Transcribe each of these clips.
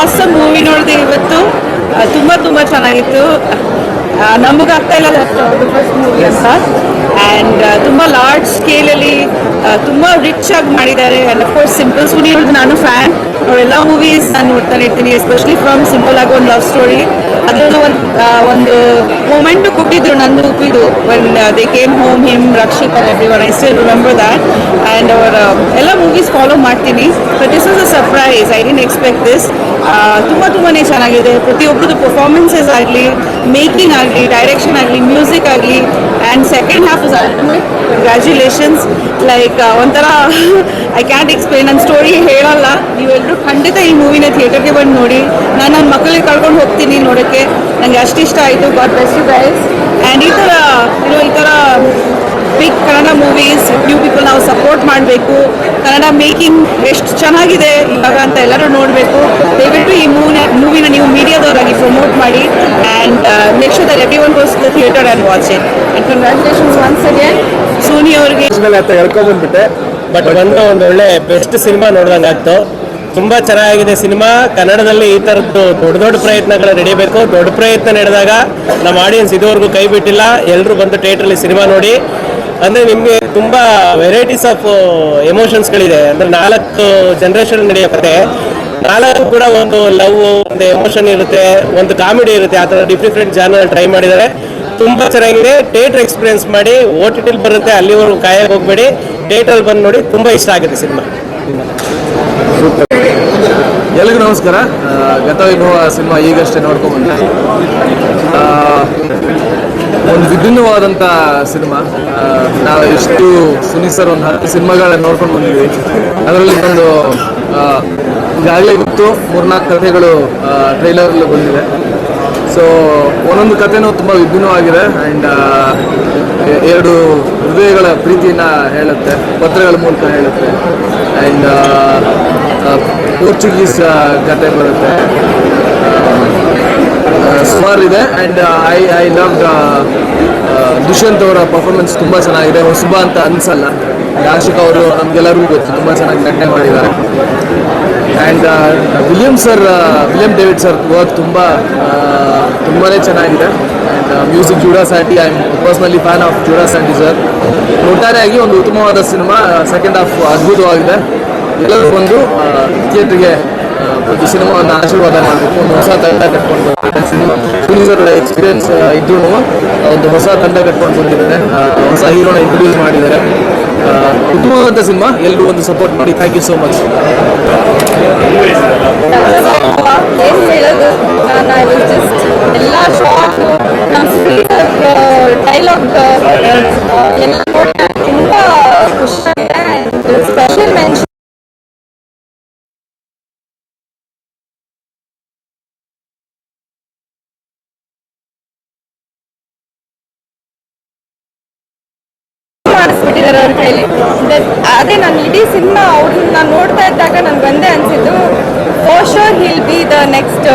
Awesome movie ನೋಡಿದೆ ಇವತ್ತು. ತುಂಬ ಚೆನ್ನಾಗಿತ್ತು. ನಮಗಾಗ್ತಾ ಇಲ್ಲ ಫಸ್ಟ್ ಮೂವಿ ಅಂತ. ಆ್ಯಂಡ್ ತುಂಬ ಲಾರ್ಜ್ ಸ್ಕೇಲಲ್ಲಿ ತುಂಬ ರಿಚ್ ಆಗಿ ಮಾಡಿದ್ದಾರೆ. ಆ್ಯಂಡ್ ಅಫ್ಕೋರ್ಸ್ ಸಿಂಪಲ್ ಸುನಿ ಅವ್ರದ್ದು ನಾನು ಫ್ಯಾನ್. ಅವರೆಲ್ಲ ಮೂವೀಸ್ ನಾನು ನೋಡ್ತಾನೆ ಇರ್ತೀನಿ, ಎಸ್ಪೆಷಲಿ ಫ್ರಮ್ ಸಿಂಪಲ್ ಆಗಿ ಒಂದು ಲವ್ ಸ್ಟೋರಿ. ಅದರಲ್ಲೂ ಒಂದು ಮೂಮೆಂಟು ಕೊಟ್ಟಿದ್ರು ನಂದು ಉಪ್ಪಿದು when they came home him Rakshit and everyone. I still remember that. And ಅವರ ಎಲ್ಲ ಮೂವೀಸ್ ಫಾಲೋ ಮಾಡ್ತೀನಿ. But this was a surprise. I didn't expect this. ತುಂಬಾ ಚೆನ್ನಾಗಿದೆ. ಪ್ರತಿಯೊಬ್ಬರದ್ದು ಪರ್ಫಾರ್ಮೆನ್ಸಸ್ ಆಗಲಿ, ಮೇಕಿಂಗ್ ಆಗಲಿ, ಡೈರೆಕ್ಷನ್ ಆಗಲಿ, ಮ್ಯೂಸಿಕ್ ಆಗಲಿ. And second half is ultimate. Congratulations. Like ಒಂಥರ ಐ ಕ್ಯಾಂಟ್ ಎಕ್ಸ್ಪ್ಲೇನ್. ನನ್ನ ಸ್ಟೋರಿ ಹೇಳಲ್ಲ. ನೀವೆಲ್ಲರೂ ಖಂಡಿತ ಈ ಮೂವಿನ ಥಿಯೇಟರ್ಗೆ ಬಂದು ನೋಡಿ. ನಾನು ನನ್ನ ಮಕ್ಕಳಿಗೆ ಕರ್ಕೊಂಡು ಹೋಗ್ತೀನಿ ನೋಡೋಕ್ಕೆ. ನನಗೆ ಅಷ್ಟು ಇಷ್ಟ ಆಯಿತು. God bless you guys. And ಈ ಥರ big Kannada movies new people ನಾವು ಸಪೋರ್ಟ್ ಮಾಡಬೇಕು. ಕನ್ನಡ ಮೇಕಿಂಗ್ ಎಷ್ಟು ಚೆನ್ನಾಗಿದೆ ಇವಾಗ ಅಂತ ಎಲ್ಲರೂ ನೋಡಬೇಕು. ದಯವಿಟ್ಟು ಈ ಮೂವಿನ ನೀವು ಮೀಡಿಯಾದವರಾಗಿ ಪ್ರಮೋಟ್ ಮಾಡಿ. And next show that everyone goes to the theatre and watch it. And congratulations once again Soni ಅವ್ರಿಗೆ. ಹೇಳ್ಕೊಂಡ್ಬಂದ್ಬಿಟ್ಟೆ. ಬಟ್ ಒಂದು ಒಳ್ಳೆ ಬೆಸ್ಟ್ ಸಿನಿಮಾ ನೋಡ್ದಂಗೆ ಆಗ್ತು. ತುಂಬ ಚೆನ್ನಾಗಿದೆ ಸಿನಿಮಾ. ಕನ್ನಡದಲ್ಲಿ ಈ ಥರದ್ದು ದೊಡ್ಡ ಪ್ರಯತ್ನಗಳು ನಡೀಬೇಕು. ದೊಡ್ಡ ಪ್ರಯತ್ನ ನಡೆದಾಗ ನಮ್ಮ ಆಡಿಯನ್ಸ್ ಇದುವರೆಗೂ ಕೈ ಬಿಟ್ಟಿಲ್ಲ. ಎಲ್ಲರೂ ಬಂದು ಥಿಯೇಟ್ರಲ್ಲಿ ಸಿನಿಮಾ ನೋಡಿ. ಅಂದರೆ ನಿಮಗೆ ತುಂಬ ವೆರೈಟೀಸ್ ಆಫ್ ಎಮೋಷನ್ಸ್ಗಳಿದೆ. ಅಂದರೆ 4 ಜನ್ರೇಷನ್ ನಡೆಯೋ ಕತೆ. 4 ಕೂಡ ಒಂದು ಲವ್, ಒಂದು ಎಮೋಷನ್ ಇರುತ್ತೆ, ಒಂದು ಕಾಮಿಡಿ ಇರುತ್ತೆ. ಆ ಥರ ಡಿಫ್ರೆಂಟ್ ಜಾನರ್ ಟ್ರೈ ಮಾಡಿದ್ದಾರೆ. ತುಂಬ ಚೆನ್ನಾಗಿದೆ. ಥಿಯೇಟರ್ ಎಕ್ಸ್ಪೀರಿಯನ್ಸ್ ಮಾಡಿ. OTT ಬರುತ್ತೆ, ಅಲ್ಲಿವರೆಗೂ ಕಾಯಕ್ಕೆ ಹೋಗಬೇಡಿ. ಥಿಯೇಟ್ರಲ್ಲಿ ಬಂದು ನೋಡಿ. ತುಂಬ ಇಷ್ಟ ಆಗುತ್ತೆ ಸಿನಿಮಾ. ಎಲ್ರಿಗೂ ನಮಸ್ಕಾರ. ಗತವೈಭವ ಸಿನಿಮಾ ಈಗಷ್ಟೇ ನೋಡ್ಕೊಂಡ್ಬಂದೆ. ಒಂದು ವಿಭಿನ್ನವಾದಂಥ ಸಿನಿಮಾ. ನಾವು ಎಷ್ಟು ಸುನಿ ಸರ್ ಒಂದು 10 ಸಿನಿಮಾಗಳನ್ನ ನೋಡ್ಕೊಂಡು ಬಂದಿದ್ವಿ. ಅದರಲ್ಲಿ ಒಂದು ಈಗಾಗಲೇ ಗೊತ್ತು 3-4 ಕಥೆಗಳು ಟ್ರೈಲರಲ್ಲಿ ಬಂದಿದೆ. ಸೊ ಒಂದೊಂದು ಕಥೆನೂ ತುಂಬ ವಿಭಿನ್ನವಾಗಿದೆ. ಆ್ಯಂಡ್ 2 ಹೃದಯಗಳ ಪ್ರೀತಿಯನ್ನು ಹೇಳುತ್ತೆ, ಪತ್ರಗಳ ಮೂಲಕ ಹೇಳುತ್ತೆ. ಆ್ಯಂಡ್ ಪೋರ್ಚುಗೀಸ್ ಕತೆ ಬರುತ್ತೆ. ಸುಮಾರು ಇದೆ. ಆ್ಯಂಡ್ ಐ ಲವ್ ದುಷ್ಯಂತ್ ಅವರ ಪರ್ಫಾರ್ಮೆನ್ಸ್ ತುಂಬ ಚೆನ್ನಾಗಿದೆ. ಹೊಸಬ ಅಂತ ಅನಿಸಲ್ಲ. ಆಶಿಕ್ ಅವರು ನಮಗೆಲ್ಲರಿಗೂ ಗೊತ್ತು, ತುಂಬ ಚೆನ್ನಾಗಿ ನಟನೆ ಮಾಡಿದ್ದಾರೆ. And William David sir work ತುಂಬಾ ಚೆನ್ನಾಗಿದೆ. And music Judah Sandhy. I am personally fan of Judah Sandhy sir. ಒಟ್ಟಾರೆಯಾಗಿ ಒಂದು ಉತ್ತಮವಾದ ಸಿನಿಮಾ. ಸೆಕೆಂಡ್ ಹಾಫ್ ಅದ್ಭುತವಾಗಿದೆ. ಎಲ್ಲರೂ ಬಂದು ಥಿಯೇಟ್ರಿಗೆ ಈ ಸಿನಿಮಾವನ್ನು ಆಶೀರ್ವಾದ ಮಾಡಬೇಕು. ಒಂದು ಹೊಸ ತಂಡ ಕಟ್ಕೊಂಡು ಬಂದಿದ್ದಾರೆ. ಸಿನಿಮಾ ಸುನೀಸರ್ ಎಕ್ಸ್ಪೀರಿಯನ್ಸ್ ಇದ್ರೂ ಒಂದು ಹೊಸ ತಂಡ ಕಟ್ಕೊಂಡು ಬಂದಿದ್ದಾರೆ. ಹೊಸ ಹೀರೋನ ಇಂಟ್ರೊಡ್ಯೂಸ್ ಮಾಡಿದ್ದಾರೆ. ಉತ್ತಮವಾದಂಥ ಸಿನಿಮಾ. ಎಲ್ಲರೂ ಒಂದು ಸಪೋರ್ಟ್ ಮಾಡಿ. Thank you so much. ಏನು ಹೇಳೋದು, ಎಲ್ಲ ಶಾರ್ಟ್ ಡೈಲಾಗ್ ಎಲ್ಲ ತುಂಬ ಖುಷಿಯಾಗಿದೆ. ಸ್ಪೆಷಲ್ ಮೆನ್ಷನ್ ಮಾಡಿಸ್ಬಿಟ್ಟಿದ್ದಾರೆ ಅವ್ರ ಕೈಲಿ. ಅದೇ ನಾನು ಇಡೀ ಸಿನಿಮಾ ಅವ್ರನ್ನ ನೋಡ್ತಾ ಇದ್ದಾಗ ನನ್ಗೆ ಒಂದೇ ಅನಿಸಿದ್ದು, for sure he'll be the next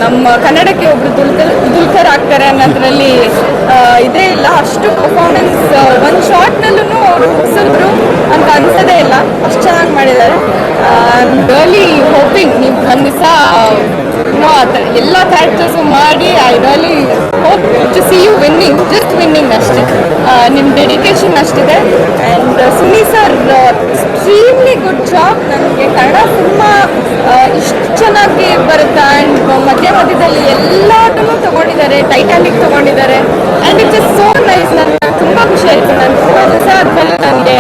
ನಮ್ಮ ಕನ್ನಡಕ್ಕೆ ಒಬ್ರು ದುಲ್ಕರ್ ಆಗ್ತಾರೆ ಅನ್ನೋದ್ರಲ್ಲಿ ಇದೇ ಇಲ್ಲ. ಅಷ್ಟು ಪರ್ಫಾರ್ಮೆನ್ಸ್ ಒಂದು ಶಾರ್ಟ್ನಲ್ಲೂ ಅವರು ಹೊಸಬ್ರು ಅಂತ ಅನ್ಸೋದೇ ಇಲ್ಲ. ಅಷ್ಟು ಚೆನ್ನಾಗಿ ಮಾಡಿದ್ದಾರೆ. ರಿಯಲಿ ಹೋಪಿಂಗ್ ನೀವು ಒಂದು ದಿವಸ ಎಲ್ಲ ಕ್ಯಾರೆಕ್ಟರ್ಸು ಮಾಡಿ. I really hope to see you winning, just winning ಅಷ್ಟೇ. ನಿಮ್ಮ ಡೆಡಿಕೇಶನ್ ಅಷ್ಟಿದೆ. And Suni sir extremely good job. ನನಗೆ ಕನ್ನಡ ಸಿನಿಮಾ ಇಷ್ಟು ಚೆನ್ನಾಗಿ ಬರುತ್ತೆ. ಆ್ಯಂಡ್ ಮಧ್ಯದಲ್ಲಿ ಎಲ್ಲದನ್ನು ತೊಗೊಂಡಿದ್ದಾರೆ. ಟೈಟಾನಿಕ್ ತೊಗೊಂಡಿದ್ದಾರೆ. And it's is so nice. ನನಗೆ ತುಂಬ ಖುಷಿ ಆಯಿತು. ನಾನು ದಿವಸ ಆದಮೇಲೆ ನನಗೆ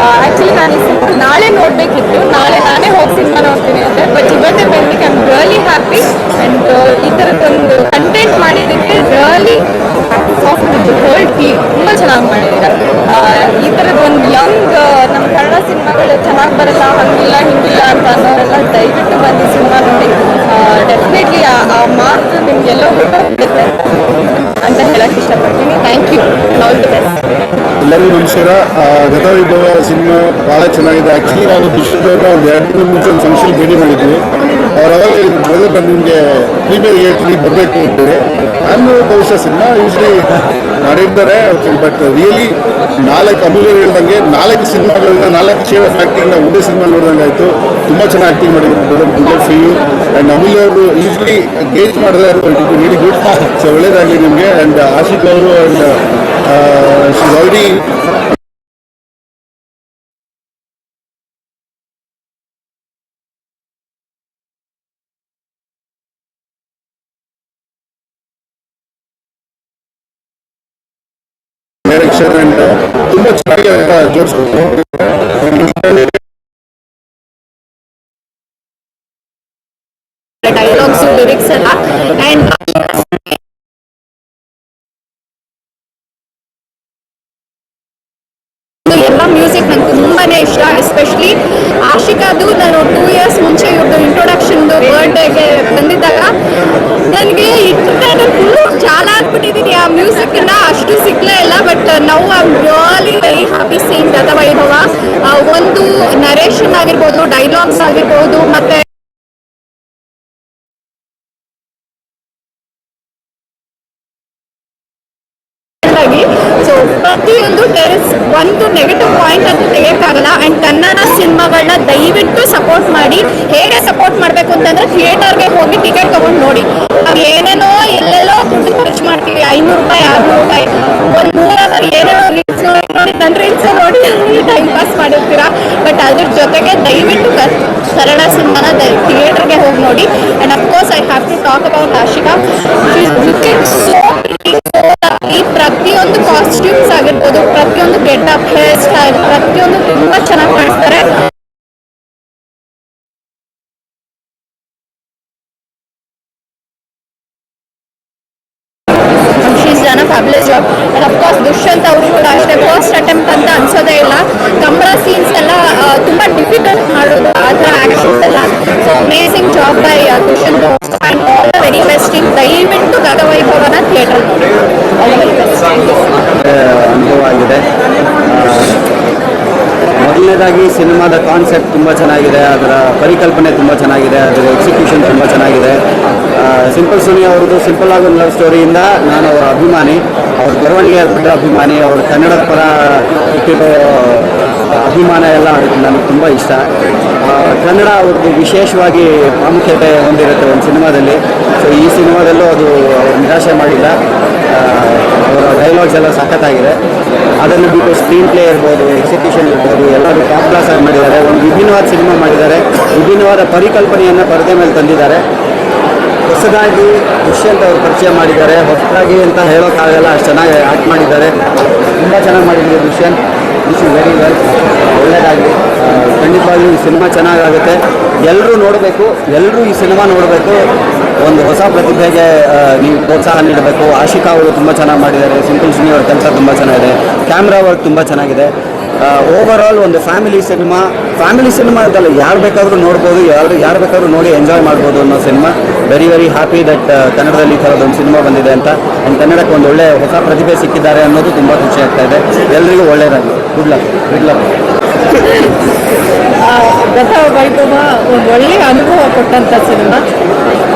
ಆ್ಯಕ್ಚುಲಿ ನಾನು ಈ ಸಿನಿಮಾ ನಾಳೆ ನೋಡಬೇಕಿತ್ತು. ನಾಳೆ ನಾನೇ ಹೋಗಿ ಸಿನಿಮಾ ನೋಡ್ತೀನಿ ಅಂತೆ. ಬಟ್ ಇವತ್ತೇ ಬಂದಿಕ್ಕೆ I am really happy. And ಈ ಥರದ್ದೊಂದು ಕಂಟೆಂಟ್ ಮಾಡಿದ್ದಕ್ಕೆ ರಿಯಲಿ ಹೋಲ್ ಟೀಮ್ ತುಂಬ ಚೆನ್ನಾಗಿ ಮಾಡಿದ್ದಾರೆ. ಈ ಥರದ್ದು ಒಂದು ಯಂಗ್ ನಮ್ಮ ಕನ್ನಡ ಸಿನಿಮಾಗಳು ಚೆನ್ನಾಗಿ ಬರಲ್ಲ, ಹಂಗಿಲ್ಲ ಹಿಂಗಿಲ್ಲ ಅಂತ ಅನ್ನೋರೆಲ್ಲ ದಯವಿಟ್ಟು ಬಂದು ಸಿನಿಮಾ ನೋಡಿ. ಡೆಫಿನೆಟ್ಲಿ ಆ ಮಾರ್ಕ್ ನಿಮಗೆಲ್ಲೋ ಬಿಡುತ್ತೆ ಅಂತ ಹೇಳಕ್ಕೆ ಇಷ್ಟಪಡ್ತೀನಿ. Thank you. All the best. ಎಲ್ಲರಿಗೂ ನಮಸ್ಕಾರ. ಗತವೈಭವ ಸಿನಿಮಾ ಭಾಳ ಚೆನ್ನಾಗಿದೆ. ಆ್ಯಕ್ಚುಲಿ ನಾವು ದುಷ್ಯಂತ ಒಂದು 2 ದಿನ ಮುಂಚೆ ಒಂದು ಫಂಕ್ಷನ್ ಭೇಟಿ ಮಾಡಿದ್ವಿ. ಅವ್ರು ಅವಾಗ ಹೇಳಿದ್ರು ನಾನು ನಿಮಗೆ ಪ್ರೀಮಿಯರ್ ಬರಬೇಕು ಅಂತೇಳಿ. ನಾನು ಬಹುಶಃ ಸಿನಿಮಾ ಯೂಸ್ಲಿ ಮಾಡಿರ್ತಾರೆ, ಬಟ್ ರಿಯಲಿ 4 ಅಮೂಲ್ಯ ಹೇಳ್ದಂಗೆ 4 ಸಿನಿಮಾಗಳಿಂದ 4 ಶೇಡ್ ಆಫ್ ಆ್ಯಕ್ಟಿಂಗ್ ನಾವು ಒಂದೇ ಸಿನಿಮಾ ನೋಡಿದಂಗೆ ಆಯಿತು. ತುಂಬ ಚೆನ್ನಾಗಿ ಆ್ಯಕ್ಟಿಂಗ್ ಮಾಡಿದ್ರು ಫಿ ಯು. ಆ್ಯಂಡ್ ಅಮೂಲ್ಯ ಅವರು ಯೂಸ್ಲಿ ಗೇಜ್ ಮಾಡಿದ್ರೆ ರಿಯಲಿ ಗುಡ್. ಸೊ ಒಳ್ಳೇದಾಗಲಿ ನಿಮಗೆ. ಆ್ಯಂಡ್ ಆಶಿಕ್ ಅವರು and she already direction and ತುಂಬ ಚೆನ್ನಾಗಿ ಜೋಡಿಸ್ಬೋದು. ಡೈಲಾಗ್ಸ್ ಲಿರಿಕ್ಸ್ ಎಲ್ಲ ಅಂಡ್ ಎಲ್ಲ ಮ್ಯೂಸಿಕ್ ನಂಗೆ ತುಂಬಾನೇ ಇಷ್ಟ. ಎಸ್ಪೆಷಲಿ ಆಶಿಕಾದು ನಾನು 2 years ಮುಂಚೆ ಇವ್ರದ್ದು ಇಂಟ್ರೊಡಕ್ಷನ್ದು ಬರ್ಡೇಗೆ ಬಂದಿದ್ದಾಗ ನನಗೆ ನಾನು ಫುಲ್ಲು ಜಾಲ ಆಗ್ಬಿಟ್ಟಿದ್ದೀನಿ ಆ ಮ್ಯೂಸಿಕ್ನ. ಅಷ್ಟು ಸಿಗ್ಲೇ ಇಲ್ಲ. ಬಟ್ ನಾವು I am really very happy seen Gathavaibhava. ಒಂದು ನರೇಷನ್ ಆಗಿರ್ಬೋದು, ಡೈಲಾಗ್ಸ್ ಆಗಿರ್ಬೋದು, ಮತ್ತೆ ಸೊ ಪ್ರತಿಯೊಂದು ಒಂದು ನೆಗೆಟಿವ್ ಪಾಯಿಂಟ್ ಅಂತ ತೆಗೆಯೋಕ್ಕಾಗಲ್ಲ. ಆ್ಯಂಡ್ ಕನ್ನಡ ಸಿನಿಮಾಗಳನ್ನ ದಯವಿಟ್ಟು ಸಪೋರ್ಟ್ ಮಾಡಿ. ಹೇಗೆ ಸಪೋರ್ಟ್ ಮಾಡಬೇಕು ಅಂತಂದ್ರೆ ಥಿಯೇಟರ್ಗೆ ಹೋಗಿ ಟಿಕೆಟ್ ತೊಗೊಂಡು ನೋಡಿ. ನಾವು ಏನೇನೋ ಎಲ್ಲೆಲ್ಲೋ ದುಡ್ಡು ಖರ್ಚು ಮಾಡ್ತೀವಿ, 500 ರೂಪಾಯಿ 600 ರೂಪಾಯಿ ಒಂದು 3 ಅವರ್ ಏನೇನೋ ರೀಲ್ಸ್ ನೋಡಿ ನನ್ನ ರೀಲ್ಸ್ ನೋಡಿ ಟೈಮ್ ಪಾಸ್ ಮಾಡಿರ್ತೀರಾ. ಬಟ್ ಅದ್ರ ಜೊತೆಗೆ ದಯವಿಟ್ಟು ಕನ್ನಡ ಸಿನಿಮಾನ ಥಿಯೇಟರ್ಗೆ ಹೋಗಿ ನೋಡಿ. And of course I have to talk about Ashika. ಈ ಪ್ರತಿಯೊಂದು ಕಾಸ್ಟ್ಯೂಮ್ಸ್ ಆಗಿರ್ಬೋದು, ಪ್ರತಿಯೊಂದು ಗೆಟಪ್, ಹೇರ್ ಸ್ಟೈಲ್, ಪ್ರತಿಯೊಂದು ತುಂಬಾ ಚೆನ್ನಾಗಿ ಕಾಣಿಸ್ತಾರೆ. She's done a fabulous job. And of course Dushyanth ಅವರು ಕೂಡ ಅಷ್ಟೇ ಫಸ್ಟ್ ಅಟೆಂಪ್ಟ್ ಅಂತ ಅನ್ಸೋದೇ ಇಲ್ಲ. ಕಮಲ ಸೀನ್ಸ್ ಎಲ್ಲ ತುಂಬಾ ಡಿಫಿಕಲ್ಟ್ ಮಾಡೋದು, ಆ ಥರ ಆ್ಯಕ್ಷನ್ಸ್ ಎಲ್ಲ. So amazing job by Dushyanth. And all the very best. ದಯವಿಟ್ಟು ಗತವೈಭವನ theatre all the very best. ಅನುಭವ ಆಗಿದೆ. ಮೊದಲನೇದಾಗಿ ಸಿನಿಮಾದ ಕಾನ್ಸೆಪ್ಟ್ ತುಂಬ ಚೆನ್ನಾಗಿದೆ, ಅದರ ಪರಿಕಲ್ಪನೆ ತುಂಬ ಚೆನ್ನಾಗಿದೆ, ಅದರ ಎಕ್ಸಿಕ್ಯೂಷನ್ ತುಂಬ ಚೆನ್ನಾಗಿದೆ. ಸಿಂಪಲ್ ಸುನಿ ಅವ್ರದ್ದು ಸಿಂಪಲ್ ಆಗಿ ಒಂದು ಲವ್ ಸ್ಟೋರಿಯಿಂದ ನಾನು ಅವರ ಅಭಿಮಾನಿ, ಅವ್ರ ಬರವಣಿಗೆ ಬಿಟ್ಟ ಅಭಿಮಾನಿ, ಅವ್ರ ಕನ್ನಡದ ಪರ ಇಟ್ಟಿರೋ ಅಭಿಮಾನ ಎಲ್ಲ ನನಗೆ ತುಂಬ ಇಷ್ಟ. ಕನ್ನಡ ಅವ್ರದ್ದು ವಿಶೇಷವಾಗಿ ಪ್ರಾಮುಖ್ಯತೆ ಹೊಂದಿರುತ್ತೆ ಒಂದು ಸಿನಿಮಾದಲ್ಲಿ. ಸೊ ಈ ಸಿನಿಮಾದಲ್ಲೂ ಅದು ನಿರಾಶೆ ಮಾಡಿಲ್ಲ. ಅವರ ಡೈಲಾಗ್ಸ್ ಎಲ್ಲ ಸಖತ್ತಾಗಿದೆ. ಅದನ್ನು ಬಿಟ್ಟು ಸ್ಕ್ರೀನ್ ಪ್ಲೇ ಇರ್ಬೋದು, ಎಕ್ಸಿಕ್ಯೂಷನ್ ಇರ್ಬೋದು, ಎಲ್ಲರೂ ಟಾಪ್ ಕ್ಲಾಸ್ ಆಗಿ ಮಾಡಿದ್ದಾರೆ. ಒಂದು ವಿಭಿನ್ನವಾದ ಸಿನಿಮಾ ಮಾಡಿದ್ದಾರೆ, ವಿಭಿನ್ನವಾದ ಪರಿಕಲ್ಪನೆಯನ್ನು ಪರದೆ ಮೇಲೆ ತಂದಿದ್ದಾರೆ. ಹೊಸದಾಗಿ ದುಷ್ಯಂತ್ ಅವರು ಪರಿಚಯ ಮಾಡಿದ್ದಾರೆ. ಹೊಸದಾಗಿ ಅಂತ ಹೇಳೋಕ್ಕಾಗಲ್ಲ, ಅಷ್ಟು ಚೆನ್ನಾಗಿ ಆ್ಯಕ್ಟ್ ಮಾಡಿದ್ದಾರೆ. ತುಂಬ ಚೆನ್ನಾಗಿ ಮಾಡಿದ್ದಾರೆ Dushyanth. Wish you very well. ಒಳ್ಳೆಯದಾಗಲಿ. ಖಂಡಿತವಾಗಿಯೂ ಈ ಸಿನಿಮಾ ಚೆನ್ನಾಗಾಗುತ್ತೆ. ಎಲ್ಲರೂ ನೋಡಬೇಕು, ಎಲ್ಲರೂ ಈ ಸಿನಿಮಾ ನೋಡಬೇಕು. ಒಂದು ಹೊಸ ಪ್ರತಿಭೆಗೆ ನೀವು ಪ್ರೋತ್ಸಾಹ ನೀಡಬೇಕು. ಆಶಿಕಾ ಅವರು ತುಂಬ ಚೆನ್ನಾಗಿ ಮಾಡಿದ್ದಾರೆ. ಸಿಂಪಲ್ ಸುನಿ ಅವ್ರ ಕೆಲಸ ತುಂಬ ಚೆನ್ನಾಗಿದೆ. ಕ್ಯಾಮ್ರಾ ವರ್ಕ್ ತುಂಬ ಚೆನ್ನಾಗಿದೆ. ಓವರ್ ಆಲ್ ಒಂದು ಫ್ಯಾಮಿಲಿ ಸಿನಿಮಾ ಅಂತಲ್ಲ, ಯಾರು ಬೇಕಾದರೂ ನೋಡ್ಬೋದು, ಯಾರು ಬೇಕಾದ್ರೂ ನೋಡಿ ಎಂಜಾಯ್ ಮಾಡ್ಬೋದು ಅನ್ನೋ cinema. Very very happy that ಕನ್ನಡದಲ್ಲಿ ಈ ಥರದೊಂದು ಸಿನಿಮಾ ಬಂದಿದೆ ಅಂತ. ಒಂದು ಕನ್ನಡಕ್ಕೆ ಒಂದು ಒಳ್ಳೆ ಹೊಸ ಪ್ರತಿಭೆ ಸಿಕ್ಕಿದ್ದಾರೆ ಅನ್ನೋದು ತುಂಬ ಖುಷಿ ಆಗ್ತಾ ಇದೆ. ಎಲ್ರಿಗೂ ಒಳ್ಳೆಯದಾಗಲಿ. Good luck. ಗತವೈಭವ ಒಂದು ಒಳ್ಳೆಯ ಅನುಭವ ಕೊಟ್ಟಂಥ ಸಿನಿಮಾ.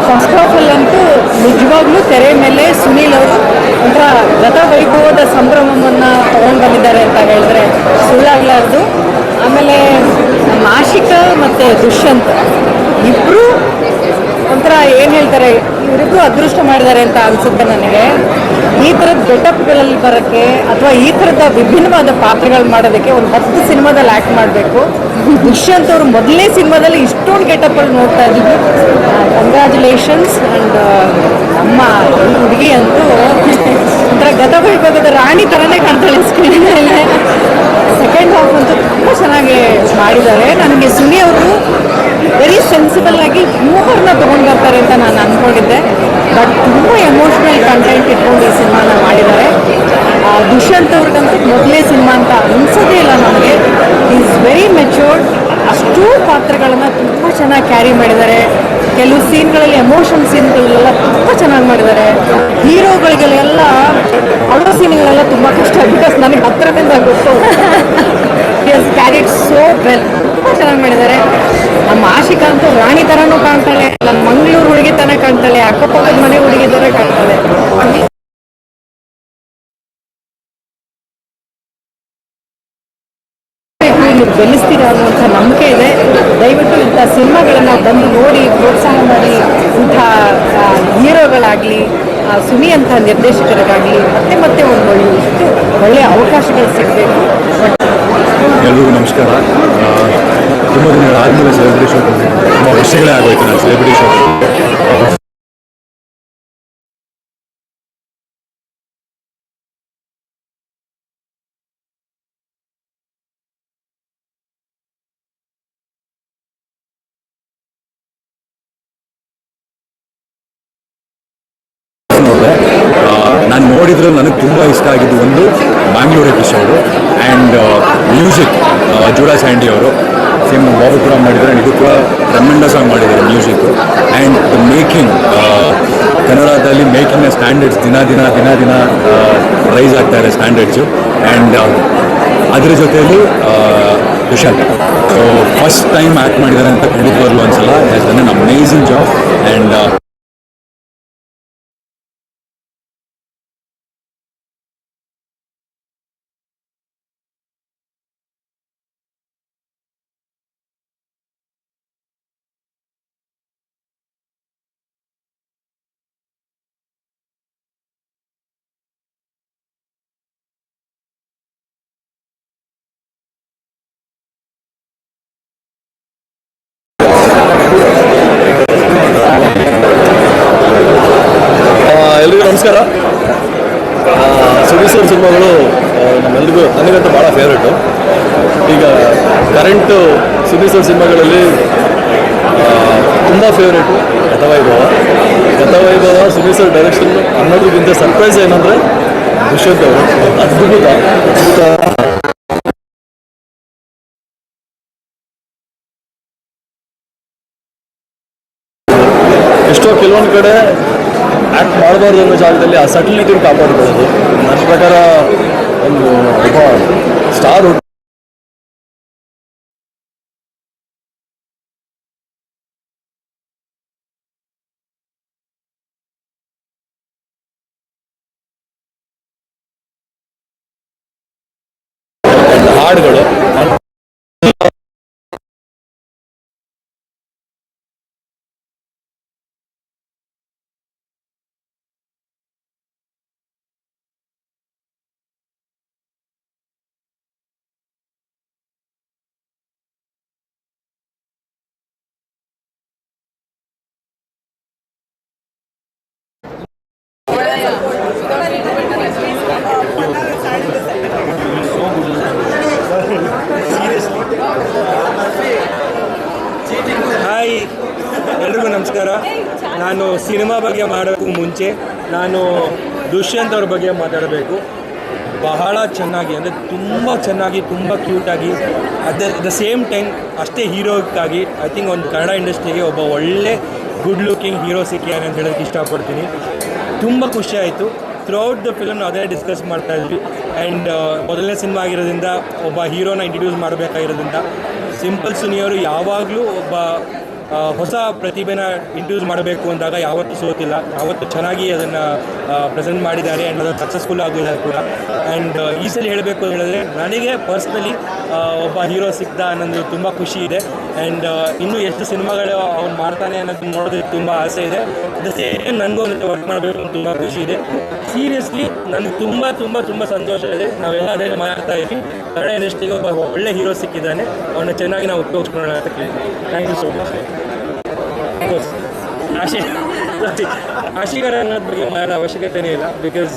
ಫಸ್ಟ್ ಆಫ್ ಆಲ್ ಅಂತೂ ನಿಜವಾಗ್ಲೂ ತೆರೆ ಮೇಲೆ ಸುನೀಲ್ ಅವರು ಒಂಥರ ಗತವೈಭವದ ಸಂಭ್ರಮವನ್ನು ತಗೊಂಡು ಬಂದಿದ್ದಾರೆ ಅಂತ ಹೇಳಿದ್ರೆ ಸುಳ್ಳಾಗಲಾರ್ದು. ಆಮೇಲೆ ನಮ್ಮ ಆಶಿಕಾ ಮತ್ತು ದುಷ್ಯಂತ್ ಇಬ್ಬರು ಒಂಥರ ಏನು ಹೇಳ್ತಾರೆ, ಇವರಿಬ್ಬರು ಅದೃಷ್ಟ ಮಾಡಿದ್ದಾರೆ ಅಂತ ಅನಿಸುತ್ತೆ ನನಗೆ. ಈ ಥರದ ಗೆಟಪ್ಗಳಲ್ಲಿ ಬರೋಕ್ಕೆ ಅಥವಾ ಈ ಥರದ ವಿಭಿನ್ನವಾದ ಪಾತ್ರಗಳು ಮಾಡೋದಕ್ಕೆ ಒಂದು 10 ಸಿನಿಮಾದಲ್ಲಿ ಆ್ಯಕ್ಟ್ ಮಾಡಬೇಕು. ದುಷ್ಯಂತ್ ಅವರು ಮೊದಲನೇ ಸಿನಿಮಾದಲ್ಲಿ ಇಷ್ಟೊಂದು ಗೆಟಪ್ಪಲ್ಲಿ ನೋಡ್ತಾ ಇದ್ದೀವಿ. ಕಂಗ್ರ್ಯಾಚುಲೇಷನ್ಸ್. ಆ್ಯಂಡ್ ನಮ್ಮ ಹುಡುಗಿ ಅಂತೂ ಒಂಥರ ಗತವೈಭವದ ರಾಣಿ ಥರನೇ ಕಾಣ್ತಾಳೆ ಸ್ಕ್ರೀನ್ ಮೇಲೆ. ಸೆಕೆಂಡ್ ಹಾಫ್ ಅಂತೂ ತುಂಬ ಚೆನ್ನಾಗಿ ಮಾಡಿದ್ದಾರೆ. ನನಗೆ ಸುನಿ ಅವರು ವೆರಿ ಸೆನ್ಸಿಬಲ್ ಆಗಿ ಹ್ಯೂಮರ್ನ ತೊಗೊಂಡು ಬರ್ತಾರೆ ಅಂತ ನಾನು ಅಂದ್ಕೊಂಡಿದ್ದೆ. ಬಟ್ ತುಂಬ ಎಮೋಷ್ನಲ್ ಕಂಟೆಂಟ್ ಇಟ್ಕೊಂಡು ಈ ಸಿನಿಮಾನ ಮಾಡಿದ್ದಾರೆ. ದುಷ್ಯಂತ್ ಅವ್ರಿಗಂತೂ ಮೊದಲೇ ಸಿನಿಮಾ ಅಂತ ಅನಿಸೋದೇ ಇಲ್ಲ ನನಗೆ. Is very matured. ಅಷ್ಟೂ ಪಾತ್ರಗಳನ್ನು ತುಂಬ ಚೆನ್ನಾಗಿ ಕ್ಯಾರಿ ಮಾಡಿದ್ದಾರೆ. ಕೆಲವು ಸೀನ್ಗಳಲ್ಲಿ ಎಮೋಷನ್ ಸೀನ್ಗಳೆಲ್ಲ ತುಂಬ ಚೆನ್ನಾಗಿ ಮಾಡಿದ್ದಾರೆ. ಹೀರೋಗಳಿಗೆಲ್ಲ ಅಳೋ ಸೀನ್ಗಳೆಲ್ಲ ತುಂಬ ಕಷ್ಟ, ಬಿಕಾಸ್ ನನಗೆ ಹತ್ತಿರದಿಂದ ಗೊತ್ತು. ಕ್ಯಾರಿಡ್ ಸೋ ವೆಲ್, ತುಂಬ ಚೆನ್ನಾಗಿ ಮಾಡಿದ್ದಾರೆ. ನಮ್ಮ ಆಶಿಕಾ ಅಂತೂ ರಾಣಿ ಥರನೂ ಕಾಣ್ತಾಳೆ, ನಮ್ಮ ಮಂಗಳೂರು ಹುಡುಗಿ ಥರ ಕಾಣ್ತಾಳೆ, ಅಕ್ಕಪಕ್ಕದ ಮನೆ ಹುಡುಗಿ ಥರ ಕಾಣ್ತಾಳೆ. ಗೆಲ್ಲಿಸ್ತೀರ ಅನ್ನುವಂಥ ನಂಬಿಕೆ ಇದೆ. ದಯವಿಟ್ಟು ಇಂಥ ಸಿನಿಮಾಗಳನ್ನು ಬಂದು ನೋಡಿ ಪ್ರೋತ್ಸಾಹ ಮಾಡಿ, ಇಂಥ ಹೀರೋಗಳಾಗಲಿ ಸುನಿ ಅಂತ ನಿರ್ದೇಶಕರಿಗಾಗಲಿ ಮತ್ತೆ ಮತ್ತೆ ಒಂದು ಇಷ್ಟು ಒಳ್ಳೆಯ ಅವಕಾಶಗಳು ಸಿಗಬೇಕು. ಎಲ್ರಿಗೂ ನಮಸ್ಕಾರ. ತುಂಬ ದಿನಗಳಾದಮೇಲೆ ಸೆಲೆಬ್ರಿಟಿ ಶೋ ತುಂಬ ವರ್ಷಗಳೇ ಆಗೋಯ್ತು ನಾನು ಸೆಲೆಬ್ರಿಟಿ ಶೋ. ನಾನು ನೋಡಿದ್ರಲ್ಲಿ ನನಗೆ ತುಂಬ ಇಷ್ಟ ಆಗಿದ್ದು ಒಂದು Mangalore episode and music Judah Sandy ಅವರು ಸೇಮ್ ಬಾಬು ಕೂಡ ಮಾಡಿದ್ದಾರೆ ಆ್ಯಂಡ್ ಇದು ಕೂಡ ಟ್ರೆಮೆಂಡಸ್ ಆಗಿ ಮಾಡಿದ್ದಾರೆ ಮ್ಯೂಸಿಕ್ಕು ಆ್ಯಂಡ್ ದ ಮೇಕಿಂಗ್ ಕನ್ನಡದಲ್ಲಿ ಮೇಕಿಂಗ್ನ ಸ್ಟ್ಯಾಂಡರ್ಡ್ಸ್ ದಿನ ದಿನ ದಿನ ದಿನ ರೈಸ್ ಆಗ್ತಾ ಇದೆ ಸ್ಟ್ಯಾಂಡರ್ಡ್ಸು ಆ್ಯಂಡ್ ಅದರ ಜೊತೆಯಲ್ಲಿ Dushyant so first time act ಮಾಡಿದ್ದಾರೆ ಅಂತ ಖಂಡಿತವಾಗ್ಲೂ ಅನ್ಸಲ್ಲ. Has done an amazing job and ಎಲ್ರಿಗೂ ನಮಸ್ಕಾರ. ಸುದೀಶ್ವರ್ ಸಿನಿಮಾಗಳು ನಮ್ಮೆಲ್ರಿಗೂ ನನಗಂತೂ ಭಾಳ ಫೇವ್ರೇಟು. ಈಗ ಕರೆಂಟು ಸುದೀಶ್ವರ್ ಸಿನಿಮಾಗಳಲ್ಲಿ ತುಂಬ ಫೇವ್ರೇಟು ಗತವೈಭವ ಸುದೀಶ್ವರ್ ಡೈರೆಕ್ಷನ್ ಅನ್ನೋದಕ್ಕಿಂತ ಸರ್ಪ್ರೈಸ್ ಏನಂದರೆ ದುಷ್ಯಂತ್ ಅವರು ಅದ್ಭುತ ಎಷ್ಟೋ ಕೆಲವೊಂದು ಕಡೆ ಆ್ಯಕ್ಟ್ ಮಾಡಬಾರ್ದು ಅನ್ನೋ ಜಾಗದಲ್ಲಿ ಆ ಸಟಲಿಟಿ ಕಾಪಾಡ್ಕೊಳ್ಳೋದು ನನ್ನ ಪ್ರಕಾರ ಒಂದು ಒಬ್ಬ ಸ್ಟಾರ್ ಹಾಡುಗಳು ಹಾಯ್, ಎಲ್ರಿಗೂ ನಮಸ್ಕಾರ. ನಾನು ಸಿನಿಮಾ ಬಗ್ಗೆ ಮಾಡೋಕ್ಕೂ ಮುಂಚೆ ನಾನು ದುಷ್ಯಂತ್ ಅವ್ರ ಬಗ್ಗೆ ಮಾತಾಡಬೇಕು. ಬಹಳ ಚೆನ್ನಾಗಿ ಅಂದರೆ ತುಂಬ ಚೆನ್ನಾಗಿ, ತುಂಬ ಕ್ಯೂಟಾಗಿ, ದ ಸೇಮ್ ಟೈಮ್ ಅಷ್ಟೇ ಹೀರೋಕ್ಕಾಗಿ ಐ ಥಿಂಕ್ ಒಂದು ಕನ್ನಡ ಇಂಡಸ್ಟ್ರಿಗೆ ಒಬ್ಬ ಒಳ್ಳೆ ಗುಡ್ ಲುಕಿಂಗ್ ಹೀರೋ ಸಿಕ್ಕಿಯಾನೆ ಅಂತ ಹೇಳೋಕ್ಕೆ ಇಷ್ಟಪಡ್ತೀನಿ. ತುಂಬ ಖುಷಿ ಆಯಿತು. ಥ್ರೂಔಟ್ ದ ಫಿಲಮ್ ಅದೇ ಡಿಸ್ಕಸ್ ಮಾಡ್ತಾ ಇದ್ವಿ. ಆ್ಯಂಡ್ ಮೊದಲನೇ ಸಿನಿಮಾ ಆಗಿರೋದ್ರಿಂದ ಒಬ್ಬ ಹೀರೋನ ಇಂಟ್ರಡ್ಯೂಸ್ ಮಾಡಬೇಕಾಗಿರೋದ್ರಿಂದ ಸಿಂಪಲ್ ಸುನಿಯವರು ಯಾವಾಗಲೂ ಒಬ್ಬ ಹೊಸ ಪ್ರತಿಭೆನ ಇಂಟ್ರಡ್ಯೂಸ್ ಮಾಡಬೇಕು ಅಂದಾಗ ಯಾವತ್ತೂ ಸೋತಿಲ್ಲ, ಯಾವತ್ತೂ ಚೆನ್ನಾಗಿ ಅದನ್ನು ಪ್ರೆಸೆಂಟ್ ಮಾಡಿದ್ದಾರೆ ಆ್ಯಂಡ್ ಅದು ಸಕ್ಸಸ್ಫುಲ್ ಆಗಿದ್ದಾರೆ ಕೂಡ. ಆ್ಯಂಡ್ ಈ ಸಲ ಹೇಳಬೇಕು ಅಂತ ಹೇಳಿದ್ರೆ ನನಗೆ ಪರ್ಸ್ನಲಿ ಒಬ್ಬ ಹೀರೋ ಸಿಕ್ತ ಅನ್ನೋದು ತುಂಬ ಖುಷಿ ಇದೆ. ಆ್ಯಂಡ್ ಇನ್ನೂ ಎಷ್ಟು ಸಿನಿಮಾಗಳು ಅವ್ನು ಮಾಡ್ತಾನೆ ಅನ್ನೋದು ನೋಡೋದಕ್ಕೆ ತುಂಬ ಆಸೆ ಇದೆ. ಅದೇ ನನಗೂ ವರ್ಕ್ ಮಾಡಬೇಕು ಅಂತ ತುಂಬ ಖುಷಿ ಇದೆ. ಸೀರಿಯಸ್ಲಿ ನನಗೆ ತುಂಬ ತುಂಬ ತುಂಬ ಸಂತೋಷ ಇದೆ. ನಾವೆಲ್ಲ ಅದೇ ಮಾತಾಡ್ತಾ ಇದ್ವಿ, ಕನ್ನಡ ಇಂಡಸ್ಟ್ರಿಗೆ ಒಬ್ಬ ಒಳ್ಳೆ ಹೀರೋ ಸಿಕ್ಕಿದ್ದಾನೆ, ಅವನ್ನ ಚೆನ್ನಾಗಿ ನಾವು ಉಪಯೋಗಿಸ್ಕೊಳ್ಳೋಣ ಅಂತ ಕೇಳ್ತೀವಿ. Thank you so much. ಆಶಿಗಾರ ಅನ್ನೋದ್ರ ಬಗ್ಗೆ ಮಾಡೋ ಅವಶ್ಯಕತೆನೇ ಇಲ್ಲ. ಬಿಕಾಸ್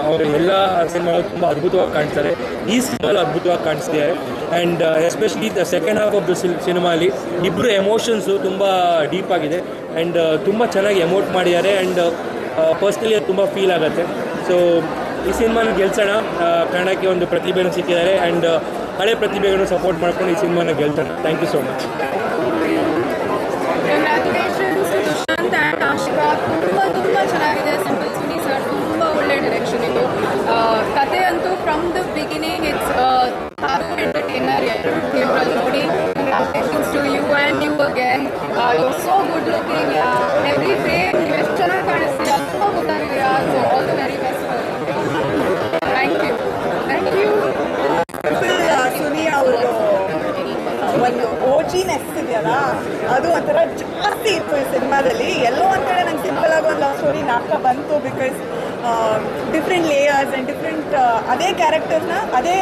ಅವರು ಎಲ್ಲ ಸಿನಿಮಾಗಳು ತುಂಬ ಅದ್ಭುತವಾಗಿ ಕಾಣಿಸ್ತಾರೆ. ಈ ಸಿನಿಮಾಲು ಅದ್ಭುತವಾಗಿ ಕಾಣಿಸ್ತಿದ್ದಾರೆ. And especially the second half of the ಸಿನಿಮಾಲಿ ಇಬ್ಬರು ಎಮೋಷನ್ಸು ತುಂಬ ಡೀಪ್ ಆಗಿದೆ ಆ್ಯಂಡ್ ತುಂಬ ಚೆನ್ನಾಗಿ ಎಮೋಟ್ ಮಾಡಿದ್ದಾರೆ. ಆ್ಯಂಡ್ ಪರ್ಸ್ನಲಿ ಅದು ತುಂಬ ಫೀಲ್ ಆಗುತ್ತೆ. ಸೊ ಈ ಸಿನಿಮಾನ ಗೆಲ್ಸೋಣ, ಕನ್ನಡಕ್ಕೆ ಒಂದು ಪ್ರತಿಭೆನೂ ಸಿಕ್ಕಿದ್ದಾರೆ ಆ್ಯಂಡ್ ಹಳೆ ಪ್ರತಿಭೆಗಳನ್ನು ಸಪೋರ್ಟ್ ಮಾಡ್ಕೊಂಡು ಈ ಸಿನಿಮಾನ ಗೆಲ್ಸೋಣ. Thank you so much. Ashika ತುಂಬ ಚೆನ್ನಾಗಿದೆ. ಸಿಂಪಲ್ ಸುನಿ ಸರ್ ತುಂಬ ಒಳ್ಳೆ ಡೈರೆಕ್ಷನ್ ಇದು. ಕತೆ ಅಂತೂ from the beginning it's entertainer. You so good looking every day ನೀವು ಎಷ್ಟು ಚೆನ್ನಾಗಿ ಕಾಣಿಸ್ತೀರಾ ತುಂಬ ಗೊತ್ತಾಗಿದ್ದೀರಾ so all the very best thank you Suni ಅವ್ರದ್ದು ಒಂದು ಓಜಿನೆಸ್ ಇದೆಯಲ್ಲ ಅದು ಒಂಥರ ಜಾಸ್ತಿ ಇತ್ತು ಈ ಸಿನಿಮಾದಲ್ಲಿ. ಎಲ್ಲೋ ಒಂದು ಕಡೆ ನಂಗೆ ಸಿಂಪಲ್ ಆಗಿ ಒಂದು ಲವ್ ಸ್ಟೋರಿ ನಾಟಕ ಬಂತು because different layers and different ಅದೇ ಕ್ಯಾರೆಕ್ಟರ್ನ ಅದೇ